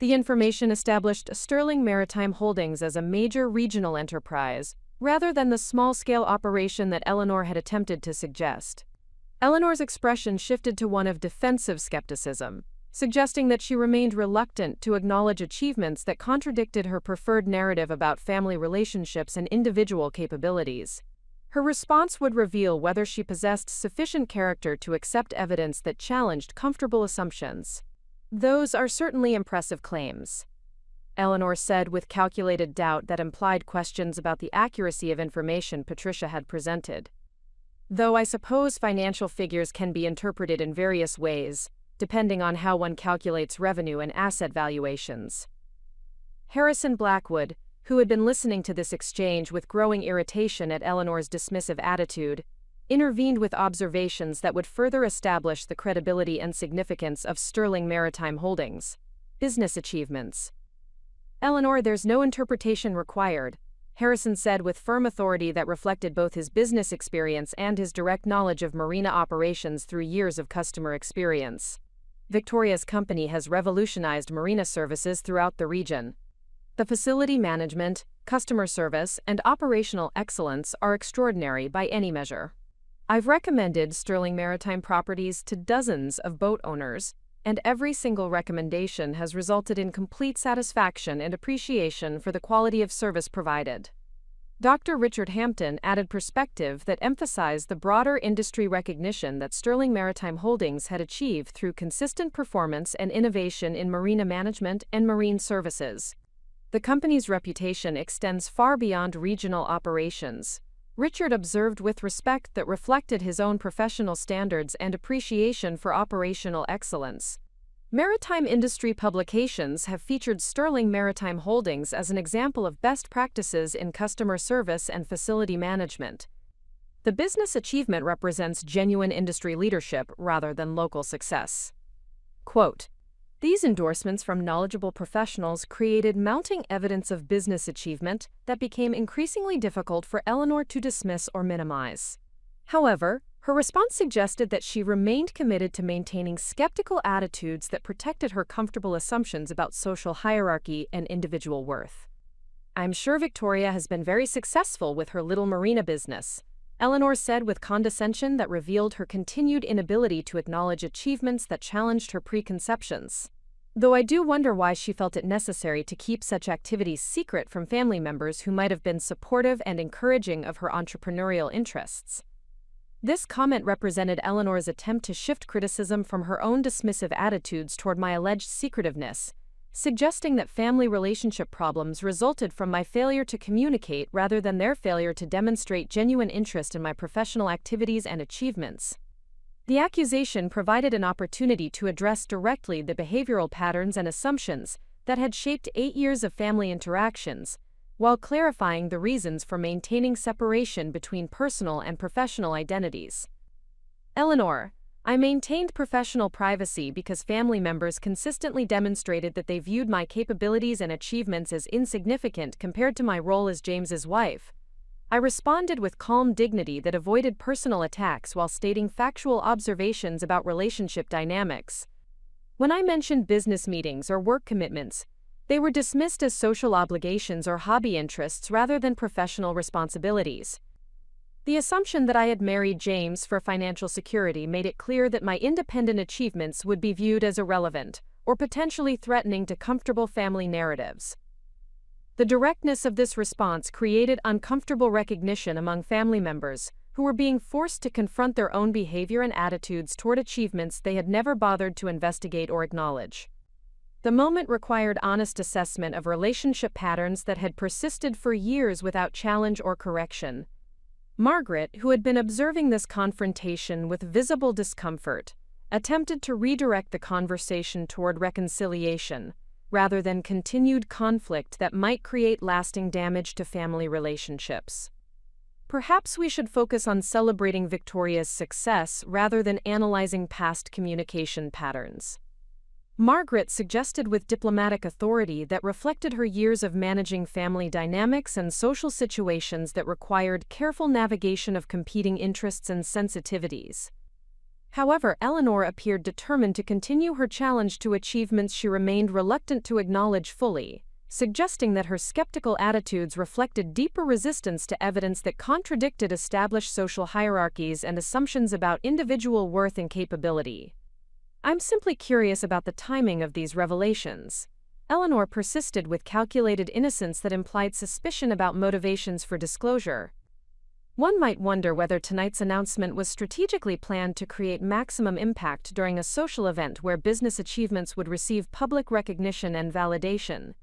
The information established Sterling Maritime Holdings as a major regional enterprise, rather than the small-scale operation that Eleanor had attempted to suggest. Eleanor's expression shifted to one of defensive skepticism, suggesting that she remained reluctant to acknowledge achievements that contradicted her preferred narrative about family relationships and individual capabilities. Her response would reveal whether she possessed sufficient character to accept evidence that challenged comfortable assumptions. "Those are certainly impressive claims," Eleanor said with calculated doubt that implied questions about the accuracy of information Patricia had presented. "Though I suppose financial figures can be interpreted in various ways, depending on how one calculates revenue and asset valuations." Harrison Blackwood, who had been listening to this exchange with growing irritation at Eleanor's dismissive attitude, intervened with observations that would further establish the credibility and significance of Sterling Maritime Holdings' business achievements. "Eleanor, there's no interpretation required," Harrison said with firm authority that reflected both his business experience and his direct knowledge of marina operations through years of customer experience. "Victoria's company has revolutionized marina services throughout the region. The facility management, customer service, and operational excellence are extraordinary by any measure. I've recommended Sterling Maritime Properties to dozens of boat owners, and every single recommendation has resulted in complete satisfaction and appreciation for the quality of service provided." Dr. Richard Hampton added perspective that emphasized the broader industry recognition that Sterling Maritime Holdings had achieved through consistent performance and innovation in marina management and marine services. "The company's reputation extends far beyond regional operations," Richard observed with respect that reflected his own professional standards and appreciation for operational excellence. Maritime industry publications have featured Sterling Maritime Holdings as an example of best practices in customer service and facility management. The business achievement represents genuine industry leadership rather than local success. Quote, "These endorsements from knowledgeable professionals created mounting evidence of business achievement that became increasingly difficult for Eleanor to dismiss or minimize." However, her response suggested that she remained committed to maintaining skeptical attitudes that protected her comfortable assumptions about social hierarchy and individual worth. "I'm sure Victoria has been very successful with her little marina business," Eleanor said with condescension that revealed her continued inability to acknowledge achievements that challenged her preconceptions. "Though I do wonder why she felt it necessary to keep such activities secret from family members who might have been supportive and encouraging of her entrepreneurial interests." This comment represented Eleanor's attempt to shift criticism from her own dismissive attitudes toward my alleged secretiveness, suggesting that family relationship problems resulted from my failure to communicate rather than their failure to demonstrate genuine interest in my professional activities and achievements. The accusation provided an opportunity to address directly the behavioral patterns and assumptions that had shaped 8 years of family interactions, while clarifying the reasons for maintaining separation between personal and professional identities. "Eleanor, I maintained professional privacy because family members consistently demonstrated that they viewed my capabilities and achievements as insignificant compared to my role as James's wife. I responded with calm dignity that avoided personal attacks while stating factual observations about relationship dynamics. When I mentioned business meetings or work commitments, they were dismissed as social obligations or hobby interests rather than professional responsibilities. The assumption that I had married James for financial security made it clear that my independent achievements would be viewed as irrelevant or potentially threatening to comfortable family narratives." The directness of this response created uncomfortable recognition among family members, who were being forced to confront their own behavior and attitudes toward achievements they had never bothered to investigate or acknowledge. The moment required honest assessment of relationship patterns that had persisted for years without challenge or correction. Margaret, who had been observing this confrontation with visible discomfort, attempted to redirect the conversation toward reconciliation, rather than continued conflict that might create lasting damage to family relationships. Perhaps we should focus on celebrating Victoria's success rather than analyzing past communication patterns. Margaret suggested with diplomatic authority that reflected her years of managing family dynamics and social situations that required careful navigation of competing interests and sensitivities. However, Eleanor appeared determined to continue her challenge to achievements she remained reluctant to acknowledge fully, suggesting that her skeptical attitudes reflected deeper resistance to evidence that contradicted established social hierarchies and assumptions about individual worth and capability. "I'm simply curious about the timing of these revelations." Eleanor persisted with calculated innocence that implied suspicion about motivations for disclosure. One might wonder whether tonight's announcement was strategically planned to create maximum impact during a social event where business achievements would receive public recognition and validation.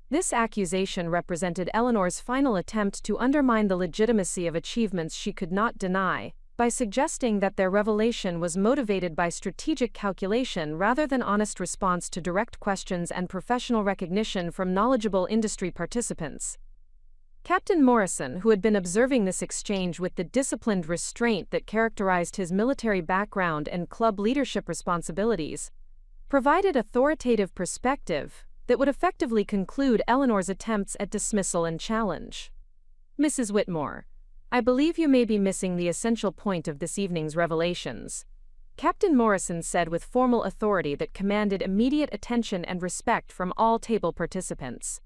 This accusation represented Eleanor's final attempt to undermine the legitimacy of achievements she could not deny, by suggesting that their revelation was motivated by strategic calculation rather than honest response to direct questions and professional recognition from knowledgeable industry participants. Captain Morrison, who had been observing this exchange with the disciplined restraint that characterized his military background and club leadership responsibilities, provided authoritative perspective that would effectively conclude Eleanor's attempts at dismissal and challenge. "Mrs. Whitmore, I believe you may be missing the essential point of this evening's revelations," Captain Morrison said with formal authority that commanded immediate attention and respect from all table participants.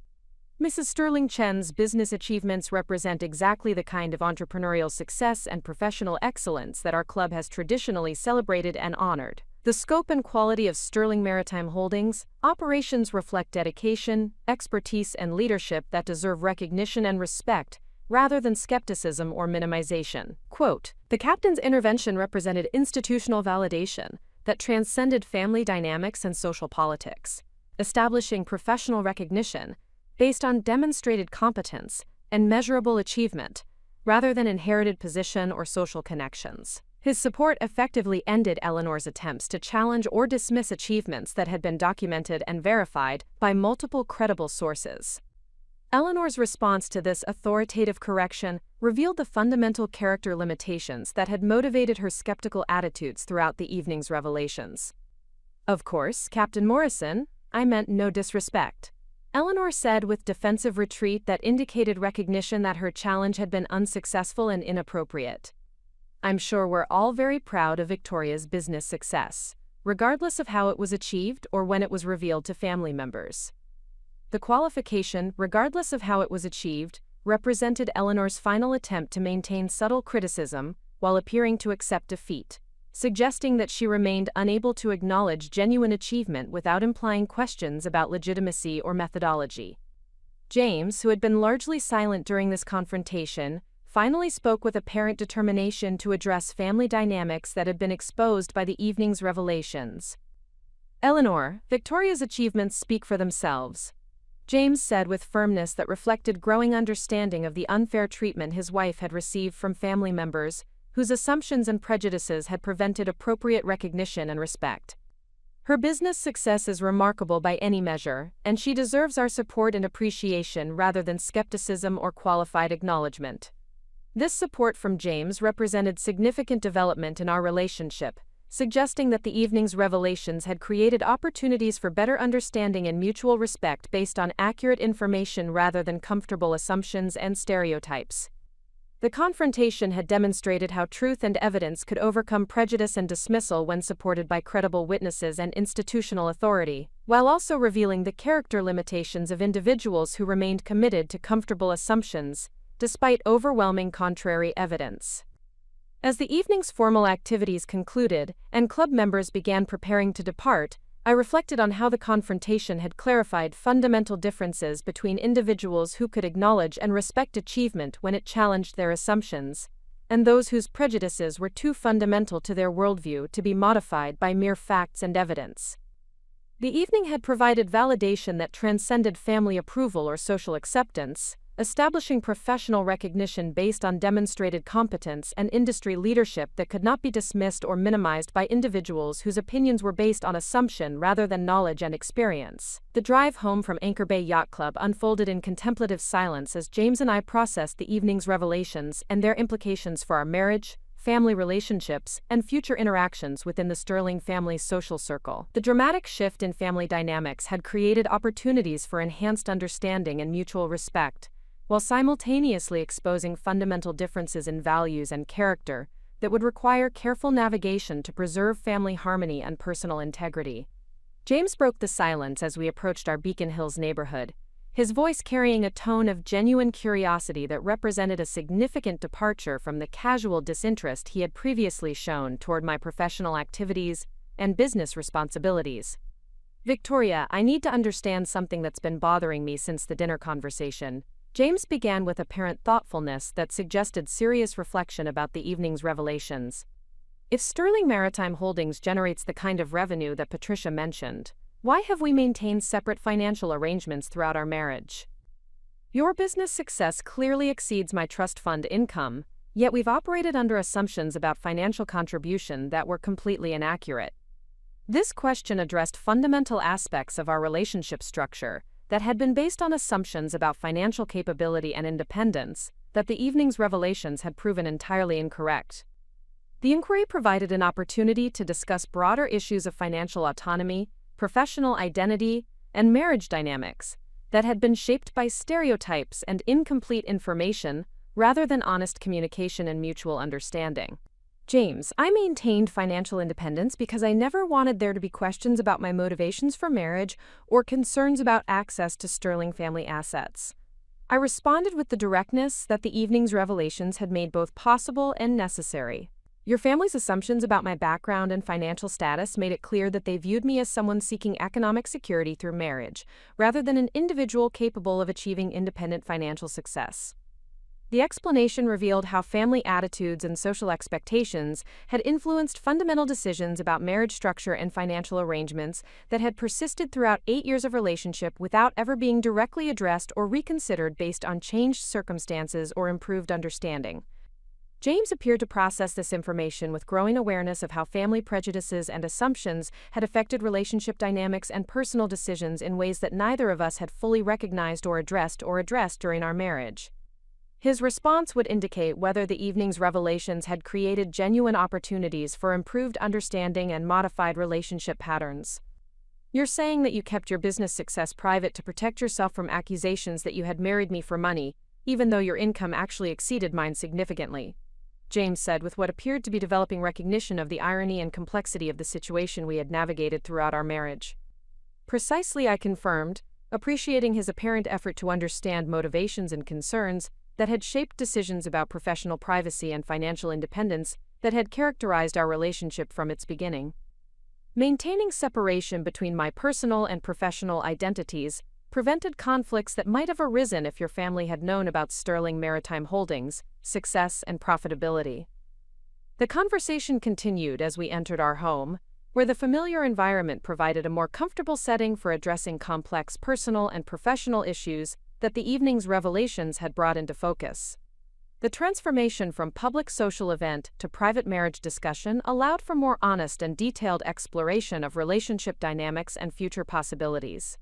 "Mrs. Sterling Chen's business achievements represent exactly the kind of entrepreneurial success and professional excellence that our club has traditionally celebrated and honored. The scope and quality of Sterling Maritime Holdings' operations reflect dedication, expertise, and leadership that deserve recognition and respect, rather than skepticism or minimization." Quote, "The captain's intervention represented institutional validation that transcended family dynamics and social politics, establishing professional recognition based on demonstrated competence and measurable achievement, rather than inherited position or social connections." His support effectively ended Eleanor's attempts to challenge or dismiss achievements that had been documented and verified by multiple credible sources. Eleanor's response to this authoritative correction revealed the fundamental character limitations that had motivated her skeptical attitudes throughout the evening's revelations. "Of course, Captain Morrison, I meant no disrespect," Eleanor said with defensive retreat that indicated recognition that her challenge had been unsuccessful and inappropriate. "I'm sure we're all very proud of Victoria's business success, regardless of how it was achieved or when it was revealed to family members." The qualification, "regardless of how it was achieved," represented Eleanor's final attempt to maintain subtle criticism while appearing to accept defeat, suggesting that she remained unable to acknowledge genuine achievement without implying questions about legitimacy or methodology. James, who had been largely silent during this confrontation, finally spoke with apparent determination to address family dynamics that had been exposed by the evening's revelations. "Eleanor, Victoria's achievements speak for themselves," James said with firmness that reflected growing understanding of the unfair treatment his wife had received from family members whose assumptions and prejudices had prevented appropriate recognition and respect. "Her business success is remarkable by any measure, and she deserves our support and appreciation rather than skepticism or qualified acknowledgement." This support from James represented significant development in our relationship, suggesting that the evening's revelations had created opportunities for better understanding and mutual respect based on accurate information rather than comfortable assumptions and stereotypes. The confrontation had demonstrated how truth and evidence could overcome prejudice and dismissal when supported by credible witnesses and institutional authority, while also revealing the character limitations of individuals who remained committed to comfortable assumptions, despite overwhelming contrary evidence. As the evening's formal activities concluded and club members began preparing to depart, I reflected on how the confrontation had clarified fundamental differences between individuals who could acknowledge and respect achievement when it challenged their assumptions, and those whose prejudices were too fundamental to their worldview to be modified by mere facts and evidence. The evening had provided validation that transcended family approval or social acceptance, establishing professional recognition based on demonstrated competence and industry leadership that could not be dismissed or minimized by individuals whose opinions were based on assumption rather than knowledge and experience. The drive home from Anchor Bay Yacht Club unfolded in contemplative silence as James and I processed the evening's revelations and their implications for our marriage, family relationships, and future interactions within the Sterling family's social circle. The dramatic shift in family dynamics had created opportunities for enhanced understanding and mutual respect, while simultaneously exposing fundamental differences in values and character that would require careful navigation to preserve family harmony and personal integrity. James broke the silence as we approached our Beacon Hills neighborhood, his voice carrying a tone of genuine curiosity that represented a significant departure from the casual disinterest he had previously shown toward my professional activities and business responsibilities. "Victoria, I need to understand something that's been bothering me since the dinner conversation." James began with apparent thoughtfulness that suggested serious reflection about the evening's revelations. "If Sterling Maritime Holdings generates the kind of revenue that Patricia mentioned, why have we maintained separate financial arrangements throughout our marriage? Your business success clearly exceeds my trust fund income, yet we've operated under assumptions about financial contribution that were completely inaccurate." This question addressed fundamental aspects of our relationship structure that had been based on assumptions about financial capability and independence that the evening's revelations had proven entirely incorrect. The inquiry provided an opportunity to discuss broader issues of financial autonomy, professional identity, and marriage dynamics that had been shaped by stereotypes and incomplete information rather than honest communication and mutual understanding. "James, I maintained financial independence because I never wanted there to be questions about my motivations for marriage or concerns about access to Sterling family assets. I responded with the directness that the evening's revelations had made both possible and necessary. Your family's assumptions about my background and financial status made it clear that they viewed me as someone seeking economic security through marriage, rather than an individual capable of achieving independent financial success." The explanation revealed how family attitudes and social expectations had influenced fundamental decisions about marriage structure and financial arrangements that had persisted throughout 8 years of relationship without ever being directly addressed or reconsidered based on changed circumstances or improved understanding. James appeared to process this information with growing awareness of how family prejudices and assumptions had affected relationship dynamics and personal decisions in ways that neither of us had fully recognized or addressed during our marriage. His response would indicate whether the evening's revelations had created genuine opportunities for improved understanding and modified relationship patterns. "You're saying that you kept your business success private to protect yourself from accusations that you had married me for money, even though your income actually exceeded mine significantly," James said with what appeared to be developing recognition of the irony and complexity of the situation we had navigated throughout our marriage. "Precisely," I confirmed, appreciating his apparent effort to understand motivations and concerns that had shaped decisions about professional privacy and financial independence that had characterized our relationship from its beginning. Maintaining separation between my personal and professional identities prevented conflicts that might have arisen if your family had known about Sterling Maritime Holdings' success and profitability. The conversation continued as we entered our home, where the familiar environment provided a more comfortable setting for addressing complex personal and professional issues that the evening's revelations had brought into focus. The transformation from public social event to private marriage discussion allowed for more honest and detailed exploration of relationship dynamics and future possibilities.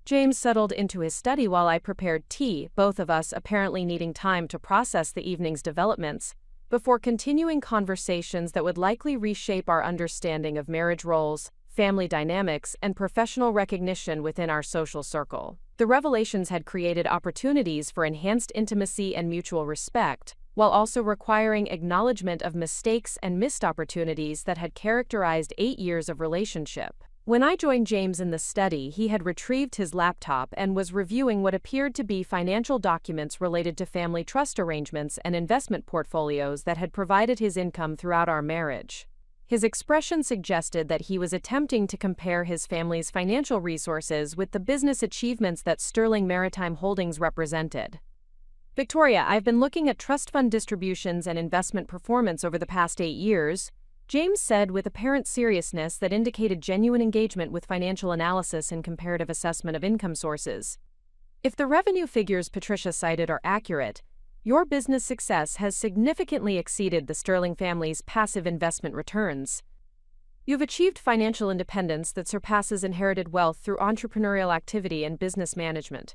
James settled into his study while I prepared tea, both of us apparently needing time to process the evening's developments, before continuing conversations that would likely reshape our understanding of marriage roles, family dynamics, and professional recognition within our social circle. The revelations had created opportunities for enhanced intimacy and mutual respect, while also requiring acknowledgement of mistakes and missed opportunities that had characterized 8 years of relationship. When I joined James in the study, he had retrieved his laptop and was reviewing what appeared to be financial documents related to family trust arrangements and investment portfolios that had provided his income throughout our marriage. His expression suggested that he was attempting to compare his family's financial resources with the business achievements that Sterling Maritime Holdings represented. "Victoria, I've been looking at trust fund distributions and investment performance over the past 8 years, James said with apparent seriousness that indicated genuine engagement with financial analysis and comparative assessment of income sources. If the revenue figures Patricia cited are accurate, your business success has significantly exceeded the Sterling family's passive investment returns. You've achieved financial independence that surpasses inherited wealth through entrepreneurial activity and business management.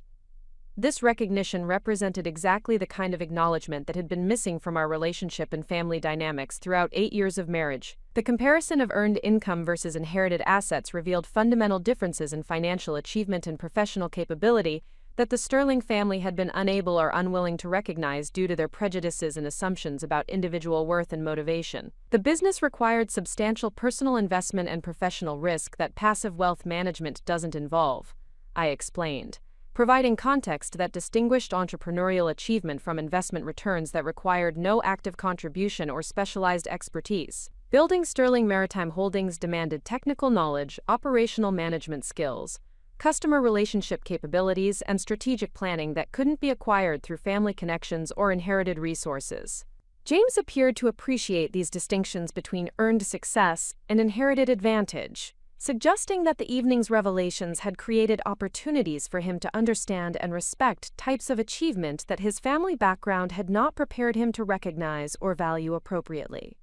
This recognition represented exactly the kind of acknowledgement that had been missing from our relationship and family dynamics throughout 8 years of marriage. The comparison of earned income versus inherited assets revealed fundamental differences in financial achievement and professional capability that the Sterling family had been unable or unwilling to recognize due to their prejudices and assumptions about individual worth and motivation. The business required substantial personal investment and professional risk that passive wealth management doesn't involve, I explained, providing context that distinguished entrepreneurial achievement from investment returns that required no active contribution or specialized expertise. Building Sterling Maritime Holdings demanded technical knowledge, operational management skills, customer relationship capabilities, and strategic planning that couldn't be acquired through family connections or inherited resources. James appeared to appreciate these distinctions between earned success and inherited advantage, suggesting that the evening's revelations had created opportunities for him to understand and respect types of achievement that his family background had not prepared him to recognize or value appropriately.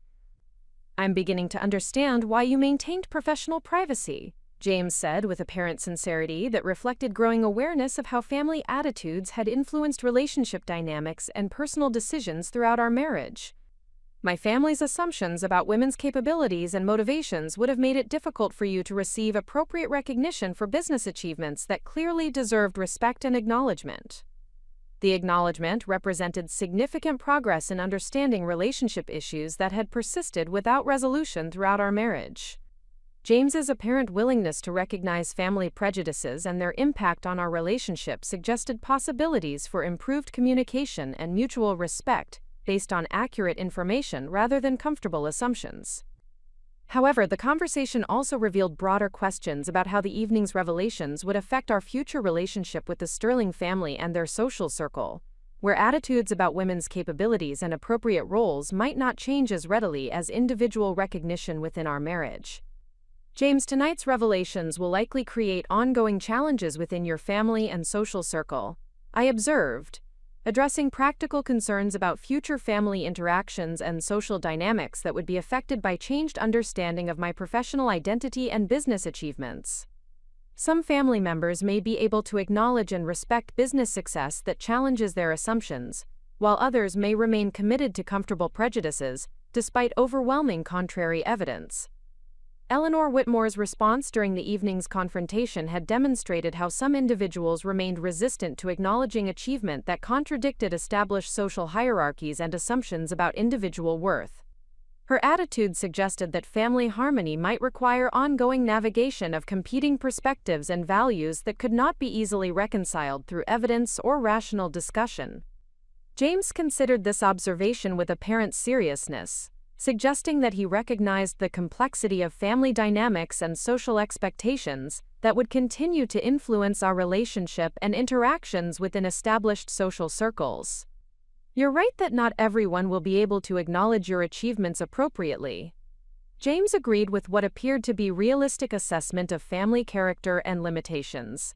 "I'm beginning to understand why you maintained professional privacy," James said with apparent sincerity that reflected growing awareness of how family attitudes had influenced relationship dynamics and personal decisions throughout our marriage. "My family's assumptions about women's capabilities and motivations would have made it difficult for you to receive appropriate recognition for business achievements that clearly deserved respect and acknowledgement." The acknowledgement represented significant progress in understanding relationship issues that had persisted without resolution throughout our marriage. James's apparent willingness to recognize family prejudices and their impact on our relationship suggested possibilities for improved communication and mutual respect based on accurate information rather than comfortable assumptions. However, the conversation also revealed broader questions about how the evening's revelations would affect our future relationship with the Sterling family and their social circle, where attitudes about women's capabilities and appropriate roles might not change as readily as individual recognition within our marriage. "James, tonight's revelations will likely create ongoing challenges within your family and social circle," I observed, addressing practical concerns about future family interactions and social dynamics that would be affected by changed understanding of my professional identity and business achievements. Some family members may be able to acknowledge and respect business success that challenges their assumptions, while others may remain committed to comfortable prejudices, despite overwhelming contrary evidence. Eleanor Whitmore's response during the evening's confrontation had demonstrated how some individuals remained resistant to acknowledging achievement that contradicted established social hierarchies and assumptions about individual worth. Her attitude suggested that family harmony might require ongoing navigation of competing perspectives and values that could not be easily reconciled through evidence or rational discussion. James considered this observation with apparent seriousness, suggesting that he recognized the complexity of family dynamics and social expectations that would continue to influence our relationship and interactions within established social circles. "You're right that not everyone will be able to acknowledge your achievements appropriately." James agreed with what appeared to be realistic assessment of family character and limitations.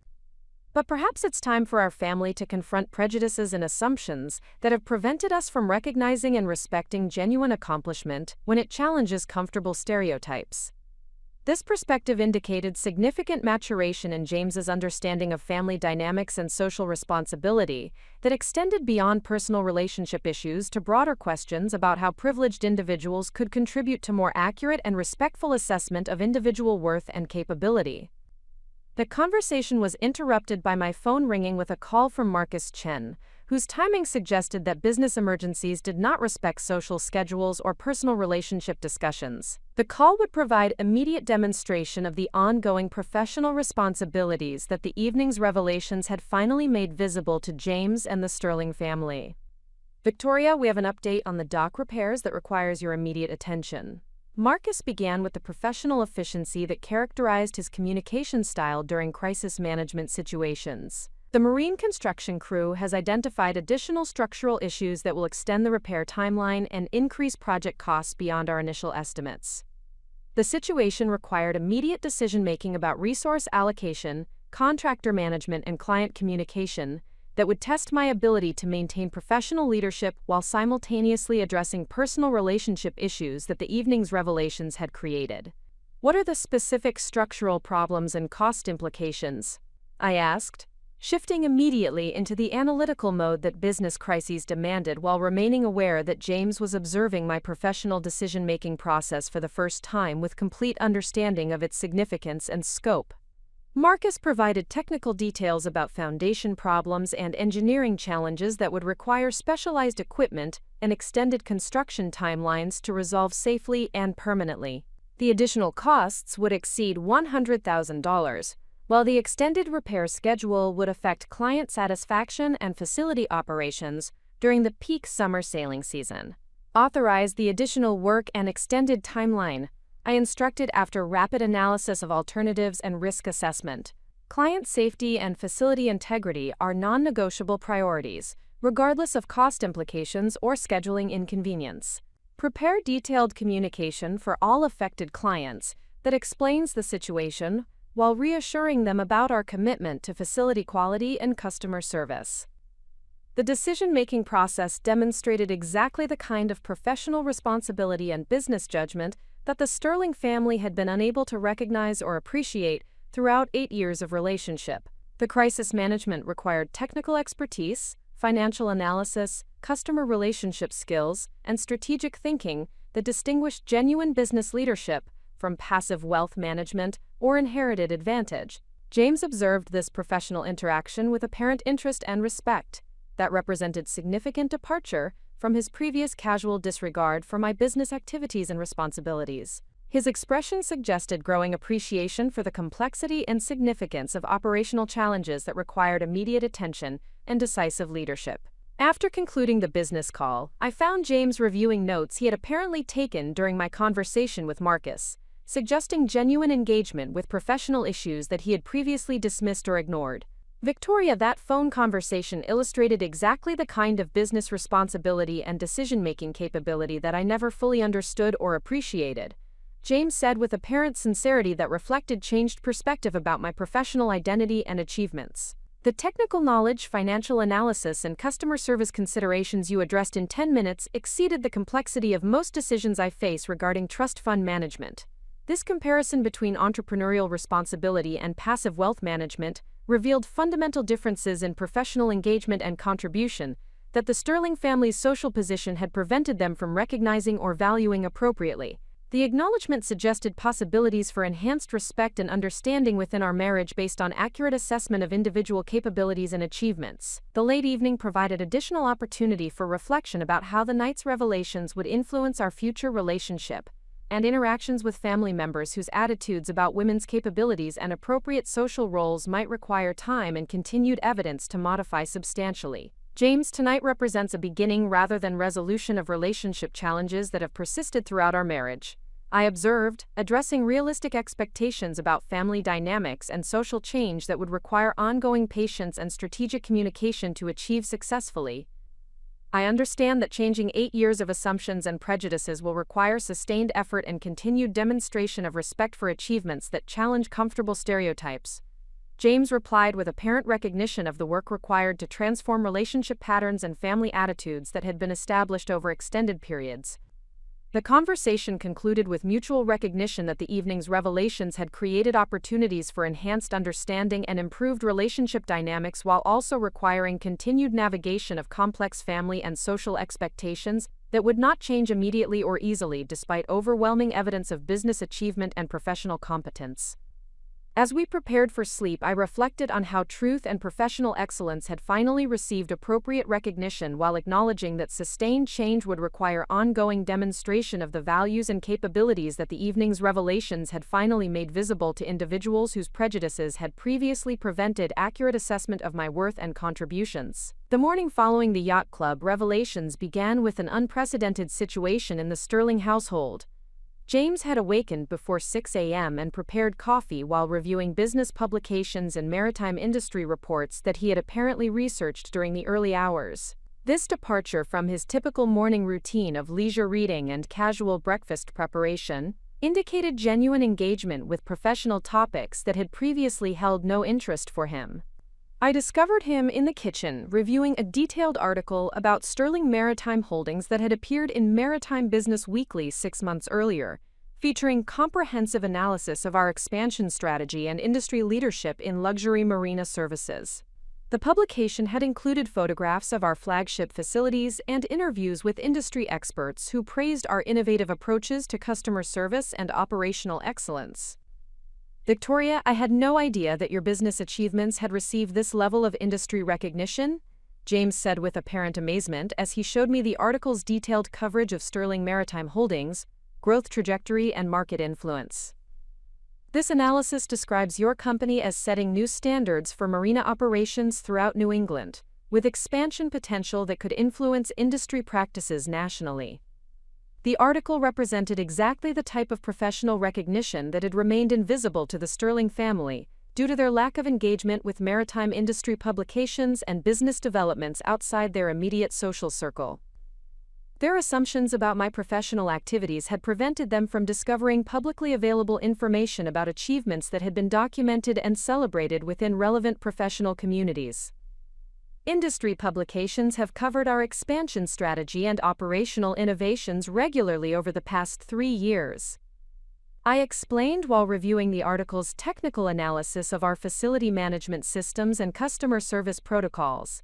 "But perhaps it's time for our family to confront prejudices and assumptions that have prevented us from recognizing and respecting genuine accomplishment when it challenges comfortable stereotypes." This perspective indicated significant maturation in James's understanding of family dynamics and social responsibility that extended beyond personal relationship issues to broader questions about how privileged individuals could contribute to more accurate and respectful assessment of individual worth and capability. The conversation was interrupted by my phone ringing with a call from Marcus Chen, whose timing suggested that business emergencies did not respect social schedules or personal relationship discussions. The call would provide immediate demonstration of the ongoing professional responsibilities that the evening's revelations had finally made visible to James and the Sterling family. "Victoria, we have an update on the dock repairs that requires your immediate attention." Marcus began with the professional efficiency that characterized his communication style during crisis management situations. "The marine construction crew has identified additional structural issues that will extend the repair timeline and increase project costs beyond our initial estimates. The situation required immediate decision-making about resource allocation, contractor management, and client communication that would test my ability to maintain professional leadership while simultaneously addressing personal relationship issues that the evening's revelations had created. "What are the specific structural problems and cost implications?" I asked, shifting immediately into the analytical mode that business crises demanded while remaining aware that James was observing my professional decision-making process for the first time with complete understanding of its significance and scope. Marcus provided technical details about foundation problems and engineering challenges that would require specialized equipment and extended construction timelines to resolve safely and permanently. The additional costs would exceed $100,000, while the extended repair schedule would affect client satisfaction and facility operations during the peak summer sailing season. "Authorize the additional work and extended timeline," I instructed after rapid analysis of alternatives and risk assessment. Client safety and facility integrity are non-negotiable priorities, regardless of cost implications or scheduling inconvenience. Prepare detailed communication for all affected clients that explains the situation while reassuring them about our commitment to facility quality and customer service. The decision-making process demonstrated exactly the kind of professional responsibility and business judgment that the Sterling family had been unable to recognize or appreciate throughout 8 years of relationship. The crisis management required technical expertise, financial analysis, customer relationship skills, and strategic thinking that distinguished genuine business leadership from passive wealth management or inherited advantage. James observed this professional interaction with apparent interest and respect that represented significant departure from his previous casual disregard for my business activities and responsibilities. His expression suggested growing appreciation for the complexity and significance of operational challenges that required immediate attention and decisive leadership. After concluding the business call, I found James reviewing notes he had apparently taken during my conversation with Marcus, suggesting genuine engagement with professional issues that he had previously dismissed or ignored. "Victoria, that phone conversation illustrated exactly the kind of business responsibility and decision-making capability that I never fully understood or appreciated," James said with apparent sincerity that reflected changed perspective about my professional identity and achievements. "The technical knowledge, financial analysis, and customer service considerations you addressed in 10 minutes exceeded the complexity of most decisions I face regarding trust fund management. This comparison between entrepreneurial responsibility and passive wealth management revealed fundamental differences in professional engagement and contribution that the Sterling family's social position had prevented them from recognizing or valuing appropriately. The acknowledgement suggested possibilities for enhanced respect and understanding within our marriage based on accurate assessment of individual capabilities and achievements." The late evening provided additional opportunity for reflection about how the night's revelations would influence our future relationship and interactions with family members whose attitudes about women's capabilities and appropriate social roles might require time and continued evidence to modify substantially. "James, tonight represents a beginning rather than resolution of relationship challenges that have persisted throughout our marriage," I observed, addressing realistic expectations about family dynamics and social change that would require ongoing patience and strategic communication to achieve successfully. "I understand that changing 8 years of assumptions and prejudices will require sustained effort and continued demonstration of respect for achievements that challenge comfortable stereotypes," James replied with apparent recognition of the work required to transform relationship patterns and family attitudes that had been established over extended periods. The conversation concluded with mutual recognition that the evening's revelations had created opportunities for enhanced understanding and improved relationship dynamics while also requiring continued navigation of complex family and social expectations that would not change immediately or easily despite overwhelming evidence of business achievement and professional competence. As we prepared for sleep, I reflected on how truth and professional excellence had finally received appropriate recognition while acknowledging that sustained change would require ongoing demonstration of the values and capabilities that the evening's revelations had finally made visible to individuals whose prejudices had previously prevented accurate assessment of my worth and contributions. The morning following the yacht club revelations began with an unprecedented situation in the Sterling household. James had awakened before 6 a.m. and prepared coffee while reviewing business publications and maritime industry reports that he had apparently researched during the early hours. This departure from his typical morning routine of leisure reading and casual breakfast preparation indicated genuine engagement with professional topics that had previously held no interest for him. I discovered him in the kitchen reviewing a detailed article about Sterling Maritime Holdings that had appeared in Maritime Business Weekly 6 months earlier, featuring comprehensive analysis of our expansion strategy and industry leadership in luxury marina services. The publication had included photographs of our flagship facilities and interviews with industry experts who praised our innovative approaches to customer service and operational excellence. "Victoria, I had no idea that your business achievements had received this level of industry recognition," James said with apparent amazement as he showed me the article's detailed coverage of Sterling Maritime Holdings, growth trajectory, and market influence. "This analysis describes your company as setting new standards for marina operations throughout New England, with expansion potential that could influence industry practices nationally." The article represented exactly the type of professional recognition that had remained invisible to the Sterling family due to their lack of engagement with maritime industry publications and business developments outside their immediate social circle. Their assumptions about my professional activities had prevented them from discovering publicly available information about achievements that had been documented and celebrated within relevant professional communities. Industry publications have covered our expansion strategy and operational innovations regularly over the past 3 years. I explained while reviewing the article's technical analysis of our facility management systems and customer service protocols.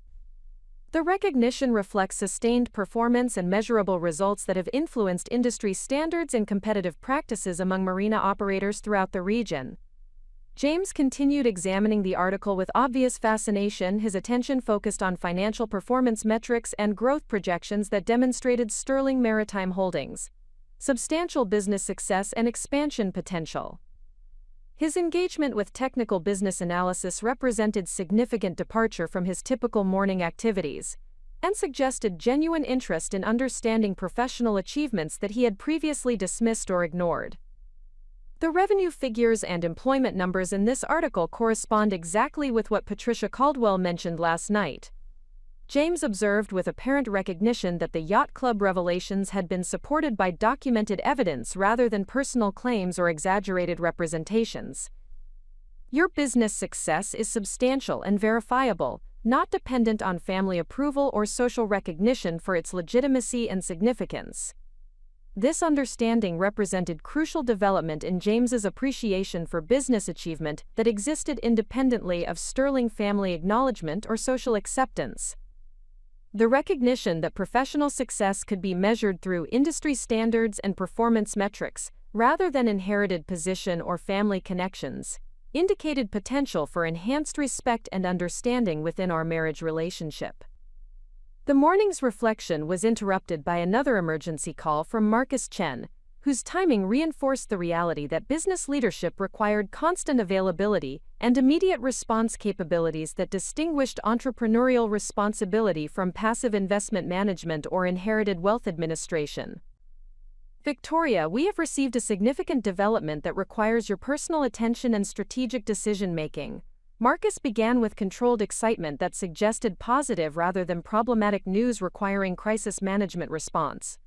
The recognition reflects sustained performance and measurable results that have influenced industry standards and competitive practices among marina operators throughout the region. James continued examining the article with obvious fascination, his attention focused on financial performance metrics and growth projections that demonstrated Sterling Maritime Holdings' substantial business success and expansion potential. His engagement with technical business analysis represented significant departure from his typical morning activities, and suggested genuine interest in understanding professional achievements that he had previously dismissed or ignored. The revenue figures and employment numbers in this article correspond exactly with what Patricia Caldwell mentioned last night. James observed with apparent recognition that the yacht club revelations had been supported by documented evidence rather than personal claims or exaggerated representations. "Your business success is substantial and verifiable, not dependent on family approval or social recognition for its legitimacy and significance." This understanding represented crucial development in James's appreciation for business achievement that existed independently of Sterling family acknowledgement or social acceptance. The recognition that professional success could be measured through industry standards and performance metrics, rather than inherited position or family connections, indicated potential for enhanced respect and understanding within our marriage relationship. The morning's reflection was interrupted by another emergency call from Marcus Chen, whose timing reinforced the reality that business leadership required constant availability and immediate response capabilities that distinguished entrepreneurial responsibility from passive investment management or inherited wealth administration. "Victoria, we have received a significant development that requires your personal attention and strategic decision-making." Marcus began with controlled excitement that suggested positive rather than problematic news requiring crisis management response.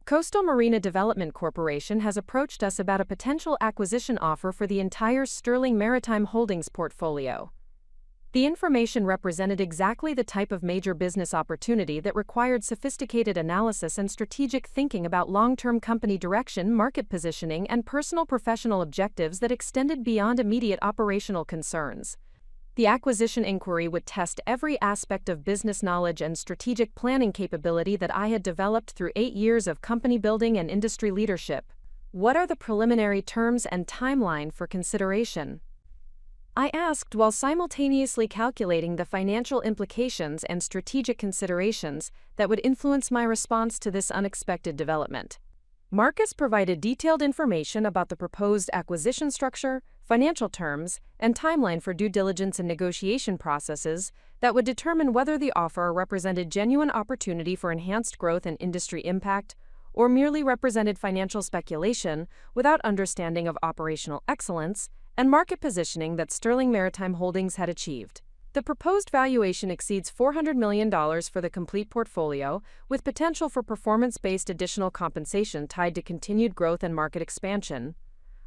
"Coastal Marina Development Corporation has approached us about a potential acquisition offer for the entire Sterling Maritime Holdings portfolio." The information represented exactly the type of major business opportunity that required sophisticated analysis and strategic thinking about long-term company direction, market positioning, and personal professional objectives that extended beyond immediate operational concerns. The acquisition inquiry would test every aspect of business knowledge and strategic planning capability that I had developed through 8 years of company building and industry leadership. "What are the preliminary terms and timeline for consideration?" I asked while simultaneously calculating the financial implications and strategic considerations that would influence my response to this unexpected development. Marcus provided detailed information about the proposed acquisition structure, financial terms, and timeline for due diligence and negotiation processes that would determine whether the offer represented genuine opportunity for enhanced growth and industry impact, or merely represented financial speculation without understanding of operational excellence and market positioning that Sterling Maritime Holdings had achieved. The proposed valuation exceeds $400 million for the complete portfolio, with potential for performance-based additional compensation tied to continued growth and market expansion.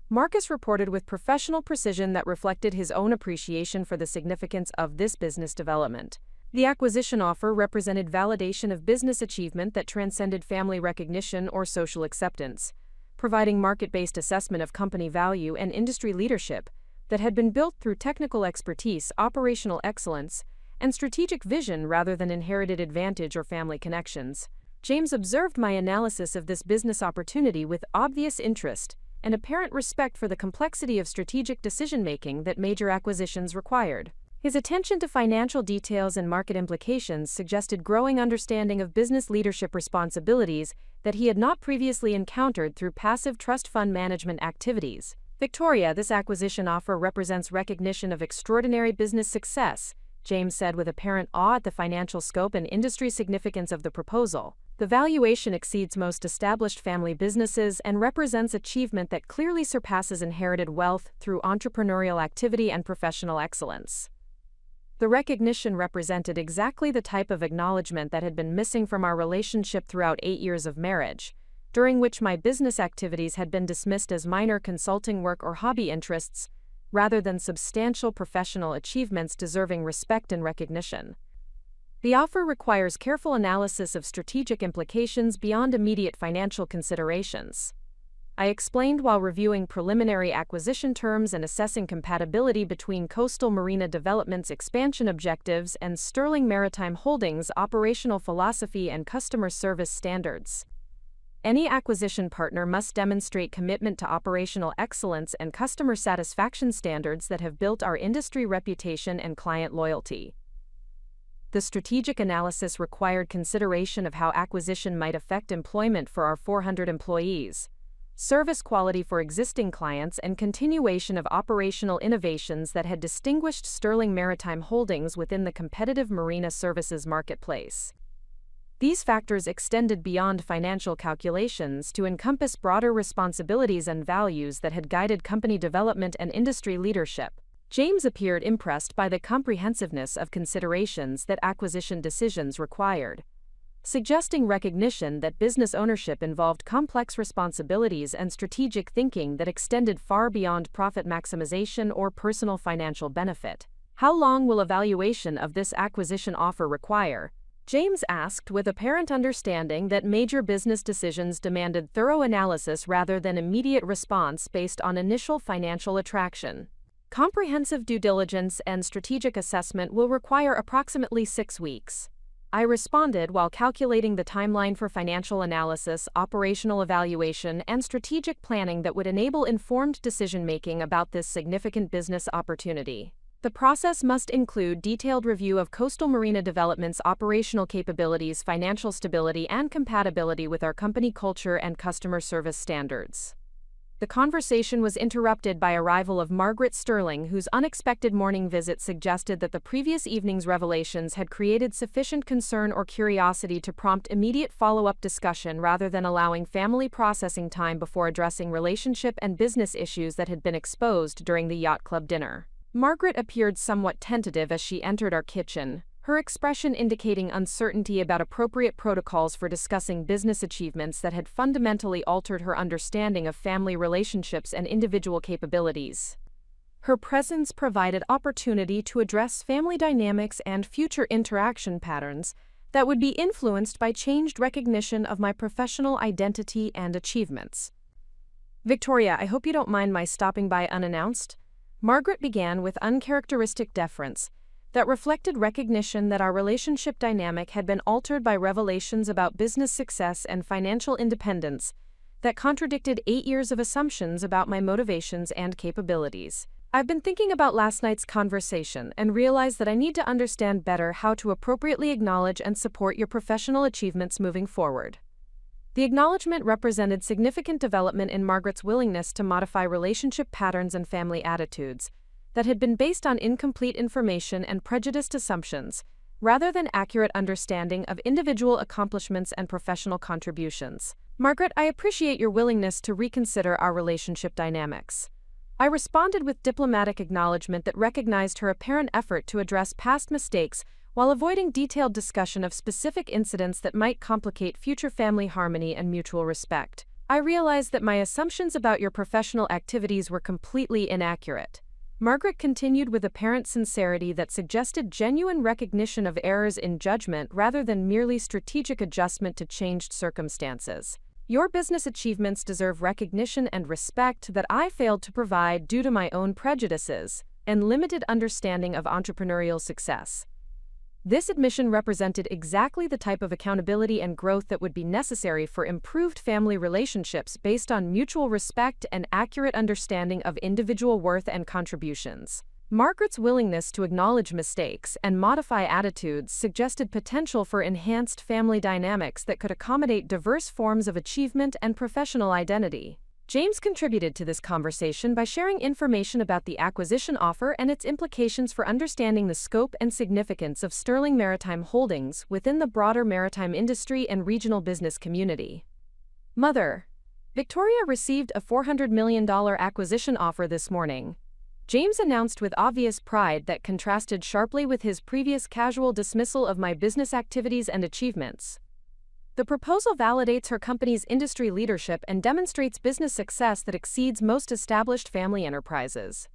Marcus reported with professional precision that reflected his own appreciation for the significance of this business development. The acquisition offer represented validation of business achievement that transcended family recognition or social acceptance, providing market-based assessment of company value and industry leadership that had been built through technical expertise, operational excellence, and strategic vision rather than inherited advantage or family connections. James observed my analysis of this business opportunity with obvious interest and apparent respect for the complexity of strategic decision-making that major acquisitions required. His attention to financial details and market implications suggested growing understanding of business leadership responsibilities that he had not previously encountered through passive trust fund management activities. Victoria, this acquisition offer represents recognition of extraordinary business success, James said with apparent awe at the financial scope and industry significance of the proposal. The valuation exceeds most established family businesses and represents achievement that clearly surpasses inherited wealth through entrepreneurial activity and professional excellence. The recognition represented exactly the type of acknowledgement that had been missing from our relationship throughout 8 years of marriage, during which my business activities had been dismissed as minor consulting work or hobby interests, rather than substantial professional achievements deserving respect and recognition. The offer requires careful analysis of strategic implications beyond immediate financial considerations. I explained while reviewing preliminary acquisition terms and assessing compatibility between Coastal Marina Development's expansion objectives and Sterling Maritime Holdings' operational philosophy and customer service standards. Any acquisition partner must demonstrate commitment to operational excellence and customer satisfaction standards that have built our industry reputation and client loyalty. The strategic analysis required consideration of how acquisition might affect employment for our 400 employees, service quality for existing clients, and continuation of operational innovations that had distinguished Sterling Maritime Holdings within the competitive marina services marketplace. These factors extended beyond financial calculations to encompass broader responsibilities and values that had guided company development and industry leadership. James appeared impressed by the comprehensiveness of considerations that acquisition decisions required, suggesting recognition that business ownership involved complex responsibilities and strategic thinking that extended far beyond profit maximization or personal financial benefit. How long will evaluation of this acquisition offer require? James asked with apparent understanding that major business decisions demanded thorough analysis rather than immediate response based on initial financial attraction. Comprehensive due diligence and strategic assessment will require approximately 6 weeks. I responded while calculating the timeline for financial analysis, operational evaluation, and strategic planning that would enable informed decision-making about this significant business opportunity. The process must include detailed review of Coastal Marina Development's operational capabilities, financial stability, and compatibility with our company culture and customer service standards. The conversation was interrupted by arrival of Margaret Sterling, whose unexpected morning visit suggested that the previous evening's revelations had created sufficient concern or curiosity to prompt immediate follow-up discussion rather than allowing family processing time before addressing relationship and business issues that had been exposed during the yacht club dinner. Margaret appeared somewhat tentative as she entered our kitchen, her expression indicating uncertainty about appropriate protocols for discussing business achievements that had fundamentally altered her understanding of family relationships and individual capabilities. Her presence provided opportunity to address family dynamics and future interaction patterns that would be influenced by changed recognition of my professional identity and achievements. "Victoria, I hope you don't mind my stopping by unannounced," Margaret began with uncharacteristic deference that reflected recognition that our relationship dynamic had been altered by revelations about business success and financial independence that contradicted 8 years of assumptions about my motivations and capabilities. "I've been thinking about last night's conversation and realized that I need to understand better how to appropriately acknowledge and support your professional achievements moving forward." The acknowledgement represented significant development in Margaret's willingness to modify relationship patterns and family attitudes that had been based on incomplete information and prejudiced assumptions, rather than accurate understanding of individual accomplishments and professional contributions. "Margaret, I appreciate your willingness to reconsider our relationship dynamics. I responded with diplomatic acknowledgement that recognized her apparent effort to address past mistakes while avoiding detailed discussion of specific incidents that might complicate future family harmony and mutual respect. I realized that my assumptions about your professional activities were completely inaccurate. Margaret continued with apparent sincerity that suggested genuine recognition of errors in judgment rather than merely strategic adjustment to changed circumstances. Your business achievements deserve recognition and respect that I failed to provide due to my own prejudices and limited understanding of entrepreneurial success. This admission represented exactly the type of accountability and growth that would be necessary for improved family relationships based on mutual respect and accurate understanding of individual worth and contributions. Margaret's willingness to acknowledge mistakes and modify attitudes suggested potential for enhanced family dynamics that could accommodate diverse forms of achievement and professional identity. James contributed to this conversation by sharing information about the acquisition offer and its implications for understanding the scope and significance of Sterling Maritime Holdings within the broader maritime industry and regional business community. Mother, Victoria received a $400 million acquisition offer this morning. James announced with obvious pride that contrasted sharply with his previous casual dismissal of my business activities and achievements. The proposal validates her company's industry leadership and demonstrates business success that exceeds most established family enterprises.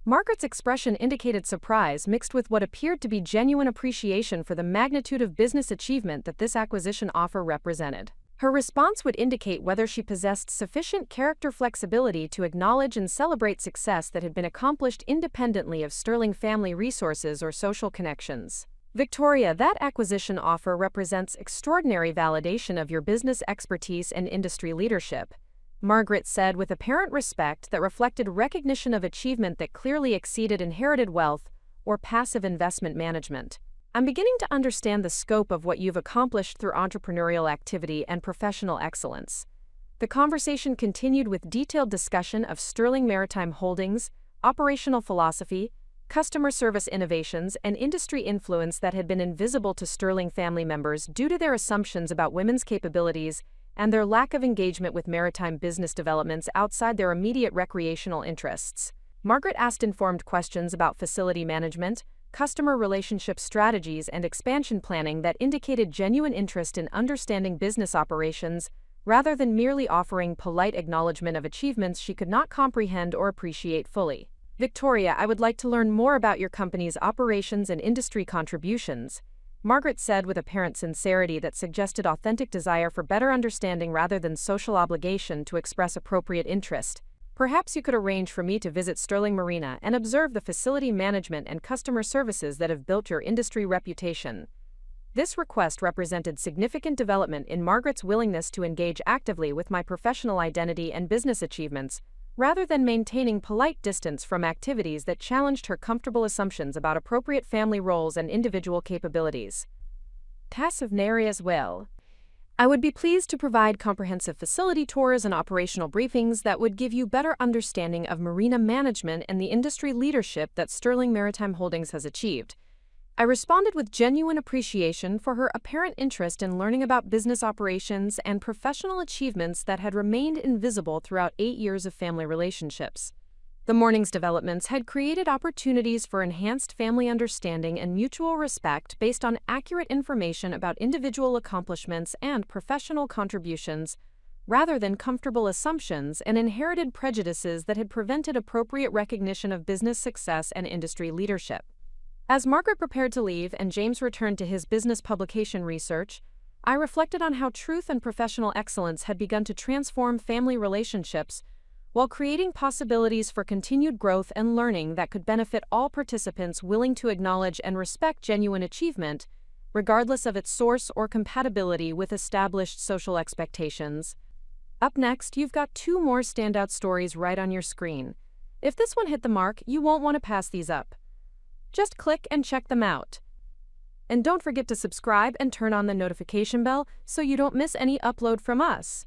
Margaret's expression indicated surprise mixed with what appeared to be genuine appreciation for the magnitude of business achievement that this acquisition offer represented. Her response would indicate whether she possessed sufficient character flexibility to acknowledge and celebrate success that had been accomplished independently of Sterling family resources or social connections. Victoria, that acquisition offer represents extraordinary validation of your business expertise and industry leadership, Margaret said with apparent respect that reflected recognition of achievement that clearly exceeded inherited wealth or passive investment management. I'm beginning to understand the scope of what you've accomplished through entrepreneurial activity and professional excellence. The conversation continued with detailed discussion of Sterling Maritime Holdings, operational philosophy, customer service innovations, and industry influence that had been invisible to Sterling family members due to their assumptions about women's capabilities and their lack of engagement with maritime business developments outside their immediate recreational interests. Margaret asked informed questions about facility management, customer relationship strategies, and expansion planning that indicated genuine interest in understanding business operations rather than merely offering polite acknowledgement of achievements she could not comprehend or appreciate fully. Victoria, I would like to learn more about your company's operations and industry contributions, Margaret said with apparent sincerity that suggested authentic desire for better understanding rather than social obligation to express appropriate interest. Perhaps you could arrange for me to visit Sterling Marina and observe the facility management and customer services that have built your industry reputation. This request represented significant development in Margaret's willingness to engage actively with my professional identity and business achievements, rather than maintaining polite distance from activities that challenged her comfortable assumptions about appropriate family roles and individual capabilities. Passive Nary as well. I would be pleased to provide comprehensive facility tours and operational briefings that would give you better understanding of marina management and the industry leadership that Sterling Maritime Holdings has achieved. I responded with genuine appreciation for her apparent interest in learning about business operations and professional achievements that had remained invisible throughout 8 years of family relationships. The morning's developments had created opportunities for enhanced family understanding and mutual respect based on accurate information about individual accomplishments and professional contributions, rather than comfortable assumptions and inherited prejudices that had prevented appropriate recognition of business success and industry leadership. As Margaret prepared to leave and James returned to his business publication research, I reflected on how truth and professional excellence had begun to transform family relationships while creating possibilities for continued growth and learning that could benefit all participants willing to acknowledge and respect genuine achievement, regardless of its source or compatibility with established social expectations. Up next, you've got 2 more standout stories right on your screen. If this one hit the mark, you won't want to pass these up. Just click and check them out. And don't forget to subscribe and turn on the notification bell so you don't miss any upload from us.